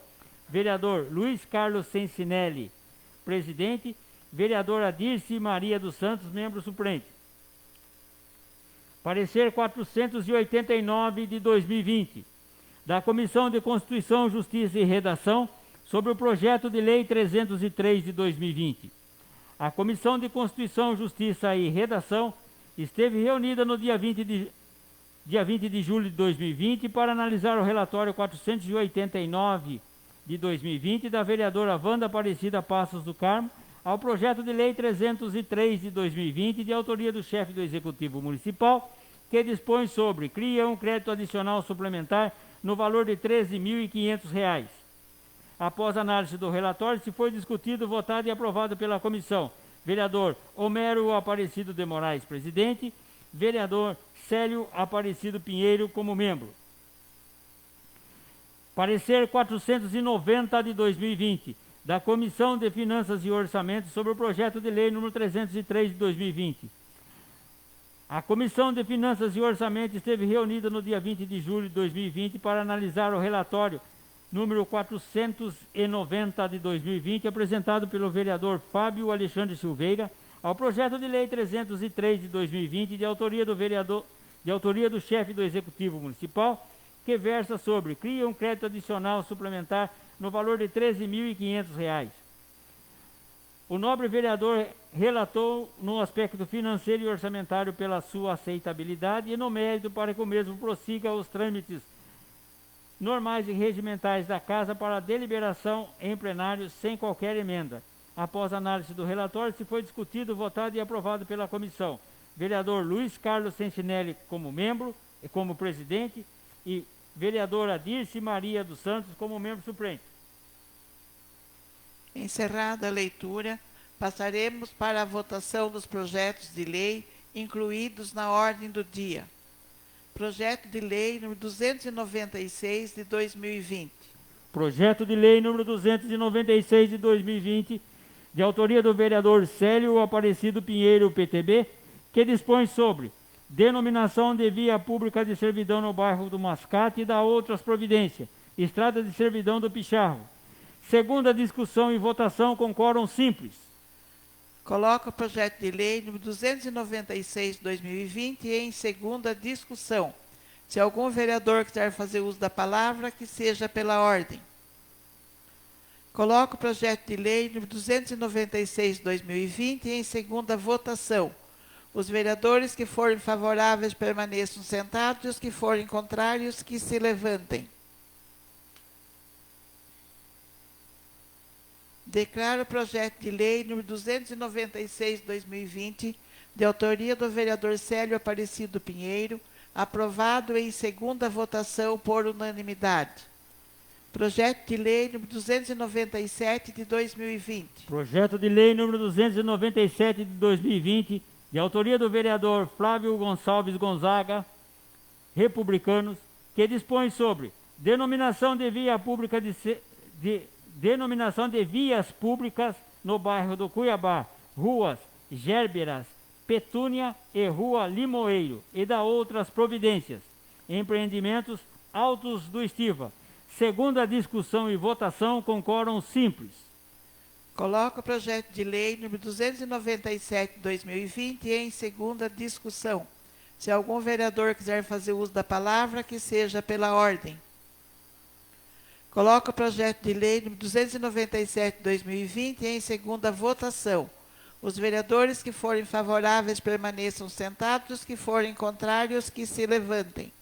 Vereador Luiz Carlos Sensinelli, presidente. Vereadora Dirce Maria dos Santos, membro suplente. Parecer 489 de 2020, da Comissão de Constituição, Justiça e Redação, sobre o projeto de lei 303 de 2020. A Comissão de Constituição, Justiça e Redação esteve reunida no dia 20 de julho de 2020 para analisar o relatório 489 de 2020 da vereadora Wanda Aparecida Passos do Carmo, ao projeto de lei 303 de 2020, de autoria do chefe do Executivo Municipal, que dispõe sobre cria um crédito adicional suplementar no valor de R$ 13.500. Após análise do relatório, se foi discutido, votado e aprovado pela comissão. Vereador Homero Aparecido de Moraes, presidente. Vereador Célio Aparecido Pinheiro como membro. Parecer 490 de 2020, da Comissão de Finanças e Orçamento sobre o projeto de lei número 303 de 2020. A Comissão de Finanças e Orçamento esteve reunida no dia 20 de julho de 2020 para analisar o relatório número 490 de 2020, apresentado pelo vereador Fábio Alexandre Silveira, ao projeto de lei 303 de 2020, de autoria do chefe do Executivo Municipal, que versa sobre cria um crédito adicional suplementar no valor de R$ 13.500. O nobre vereador relatou no aspecto financeiro e orçamentário pela sua aceitabilidade e no mérito para que o mesmo prossiga os trâmites normais e regimentais da Casa para deliberação em plenário sem qualquer emenda. Após análise do relatório, se foi discutido, votado e aprovado pela comissão. Vereador Luiz Carlos Sentinelli como membro e como presidente e vereadora Dirce Maria dos Santos como membro suplente. Encerrada a leitura, passaremos para a votação dos projetos de lei incluídos na ordem do dia. Projeto de lei número 296 de 2020. Projeto de lei número 296 de 2020, de autoria do vereador Célio Aparecido Pinheiro, PTB, que dispõe sobre denominação de via pública de servidão no bairro do Mascate e da outras providências, estrada de servidão do Picharro. Segunda discussão e votação com quórum simples. Coloco o projeto de lei número 296 de 2020 em segunda discussão. Se algum vereador quiser fazer uso da palavra, que seja pela ordem. Coloco o projeto de lei número 296 de 2020 em segunda votação. Os vereadores que forem favoráveis permaneçam sentados e os que forem contrários que se levantem. Declaro o projeto de lei número 296 de 2020, de autoria do vereador Célio Aparecido Pinheiro, aprovado em segunda votação por unanimidade. Projeto de lei número 297 de 2020. Projeto de lei número 297 de 2020, de autoria do vereador Flávio Gonçalves Gonzaga, Republicanos, que dispõe sobre denominação de via pública denominação de vias públicas no bairro do Cuiabá, ruas Gérberas, Petúnia e Rua Limoeiro, e da outras providências, empreendimentos Altos do Estiva. Segunda discussão e votação com quórum simples. Coloco o projeto de lei número 297 de 2020 em segunda discussão. Se algum vereador quiser fazer uso da palavra, que seja pela ordem. Coloco o projeto de lei número 297 de 2020 em segunda votação. Os vereadores que forem favoráveis permaneçam sentados, os que forem contrários que se levantem.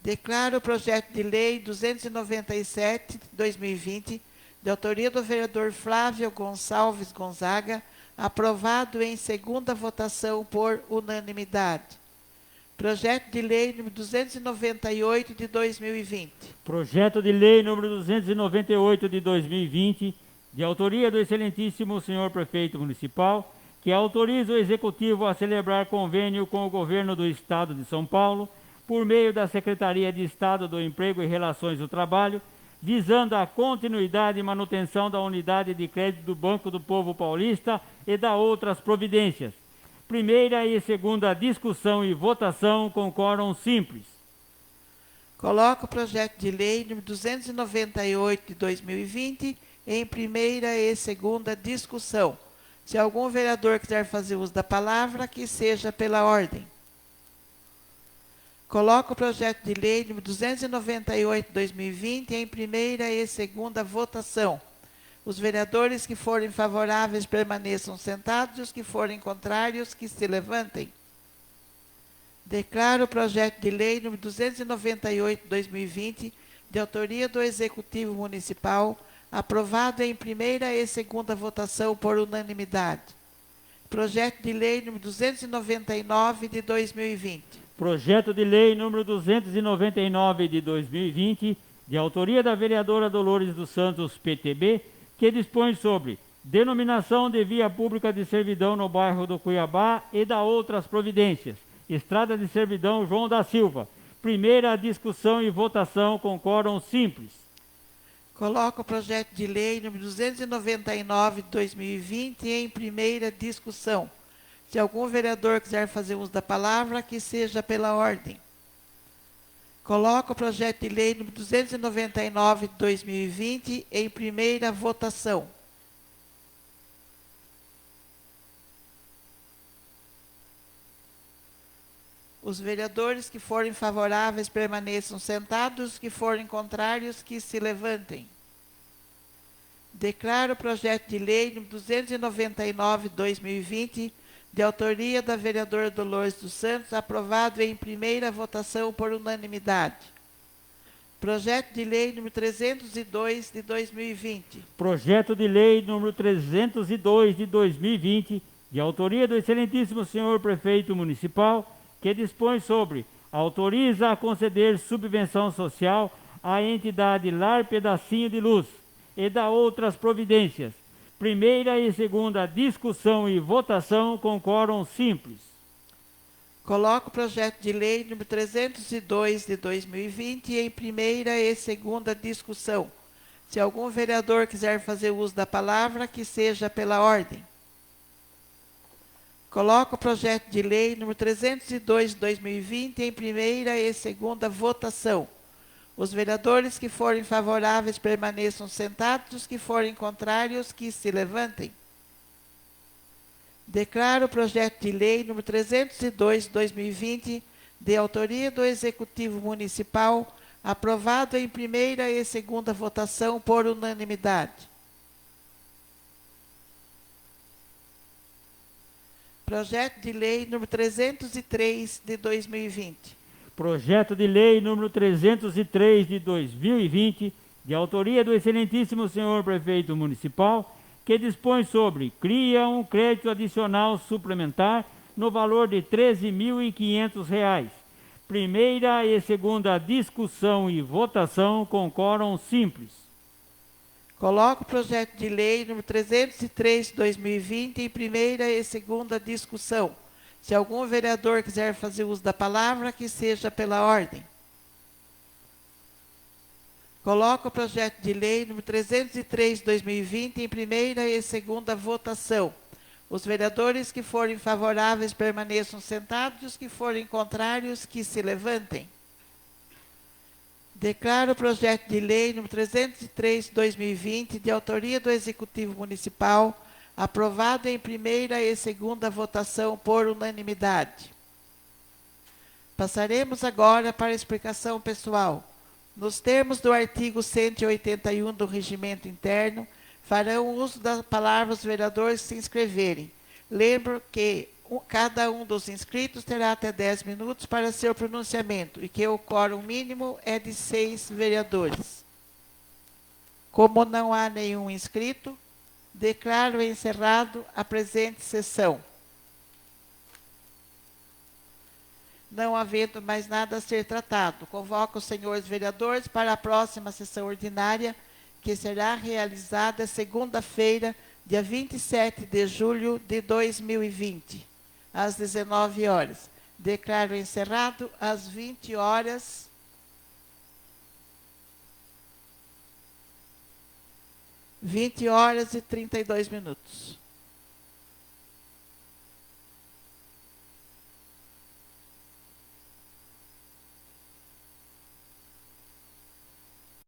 Declaro o projeto de lei 297 de 2020, de autoria do vereador Flávio Gonçalves Gonzaga, aprovado em segunda votação por unanimidade. Projeto de lei número 298 de 2020. Projeto de lei número 298 de 2020, de autoria do excelentíssimo senhor prefeito municipal, que autoriza o executivo a celebrar convênio com o governo do estado de São Paulo, por meio da Secretaria de Estado do Emprego e Relações do Trabalho, visando a continuidade e manutenção da unidade de crédito do Banco do Povo Paulista e da outras providências. Primeira e segunda discussão e votação com quórum simples. Coloco o projeto de lei número 298 de 2020 em primeira e segunda discussão. Se algum vereador quiser fazer uso da palavra, que seja pela ordem. Coloco o projeto de lei número 298 de 2020 em primeira e segunda votação. Os vereadores que forem favoráveis permaneçam sentados, e os que forem contrários que se levantem. Declaro o projeto de lei número 298 de 2020, de autoria do Executivo Municipal, aprovado em primeira e segunda votação por unanimidade. Projeto de lei número 299 de 2020. Projeto de lei número 299 de 2020, de autoria da vereadora Dolores dos Santos, PTB, que dispõe sobre denominação de via pública de servidão no bairro do Cuiabá e da outras providências. Estrada de servidão João da Silva. Primeira discussão e votação com quórum simples. Coloco o projeto de lei número 299 de 2020 em primeira discussão. Se algum vereador quiser fazer uso da palavra, que seja pela ordem. Coloco o projeto de lei número 299 de 2020 em primeira votação. Os vereadores que forem favoráveis permaneçam sentados, os que forem contrários que se levantem. Declaro o projeto de lei número 299 de 2020, de autoria da vereadora Dolores dos Santos, aprovado em primeira votação por unanimidade. Projeto de Lei número 302 de 2020. Projeto de Lei número 302 de 2020, de autoria do excelentíssimo senhor prefeito municipal, que dispõe sobre: autoriza a conceder subvenção social à entidade Lar Pedacinho de Luz e dá outras providências. Primeira e segunda discussão e votação com quórum simples. Coloco o projeto de lei número 302 de 2020 em primeira e segunda discussão. Se algum vereador quiser fazer uso da palavra, que seja pela ordem. Coloco o projeto de lei número 302 de 2020 em primeira e segunda votação. Os vereadores que forem favoráveis permaneçam sentados, os que forem contrários, que se levantem. Declaro o projeto de lei número 302 de 2020, de autoria do Executivo Municipal, aprovado em primeira e segunda votação por unanimidade. Projeto de lei número 303 de 2020. Projeto de Lei número 303 de 2020, de autoria do excelentíssimo senhor prefeito municipal, que dispõe sobre: cria um crédito adicional suplementar no valor de R$ 13.500. Primeira e segunda discussão e votação com quórum simples. Coloco o projeto de lei número 303 de 2020 em primeira e segunda discussão. Se algum vereador quiser fazer uso da palavra, que seja pela ordem. Coloco o projeto de lei número 303 de 2020 em primeira e segunda votação. Os vereadores que forem favoráveis permaneçam sentados, e os que forem contrários, que se levantem. Declaro o projeto de lei número 303 de 2020, de autoria do Executivo Municipal, aprovado em primeira e segunda votação por unanimidade. Passaremos agora para a explicação pessoal. Nos termos do artigo 181 do Regimento Interno, farão uso da palavra os vereadores que se inscreverem. Lembro que cada um dos inscritos terá até 10 minutos para seu pronunciamento e que o quórum mínimo é de 6 vereadores. Como não há nenhum inscrito, declaro encerrado a presente sessão. Não havendo mais nada a ser tratado, convoco os senhores vereadores para a próxima sessão ordinária, que será realizada segunda-feira, dia 27 de julho de 2020, às 19 horas. Declaro encerrado às 20 horas. (20 horas e 32 minutos).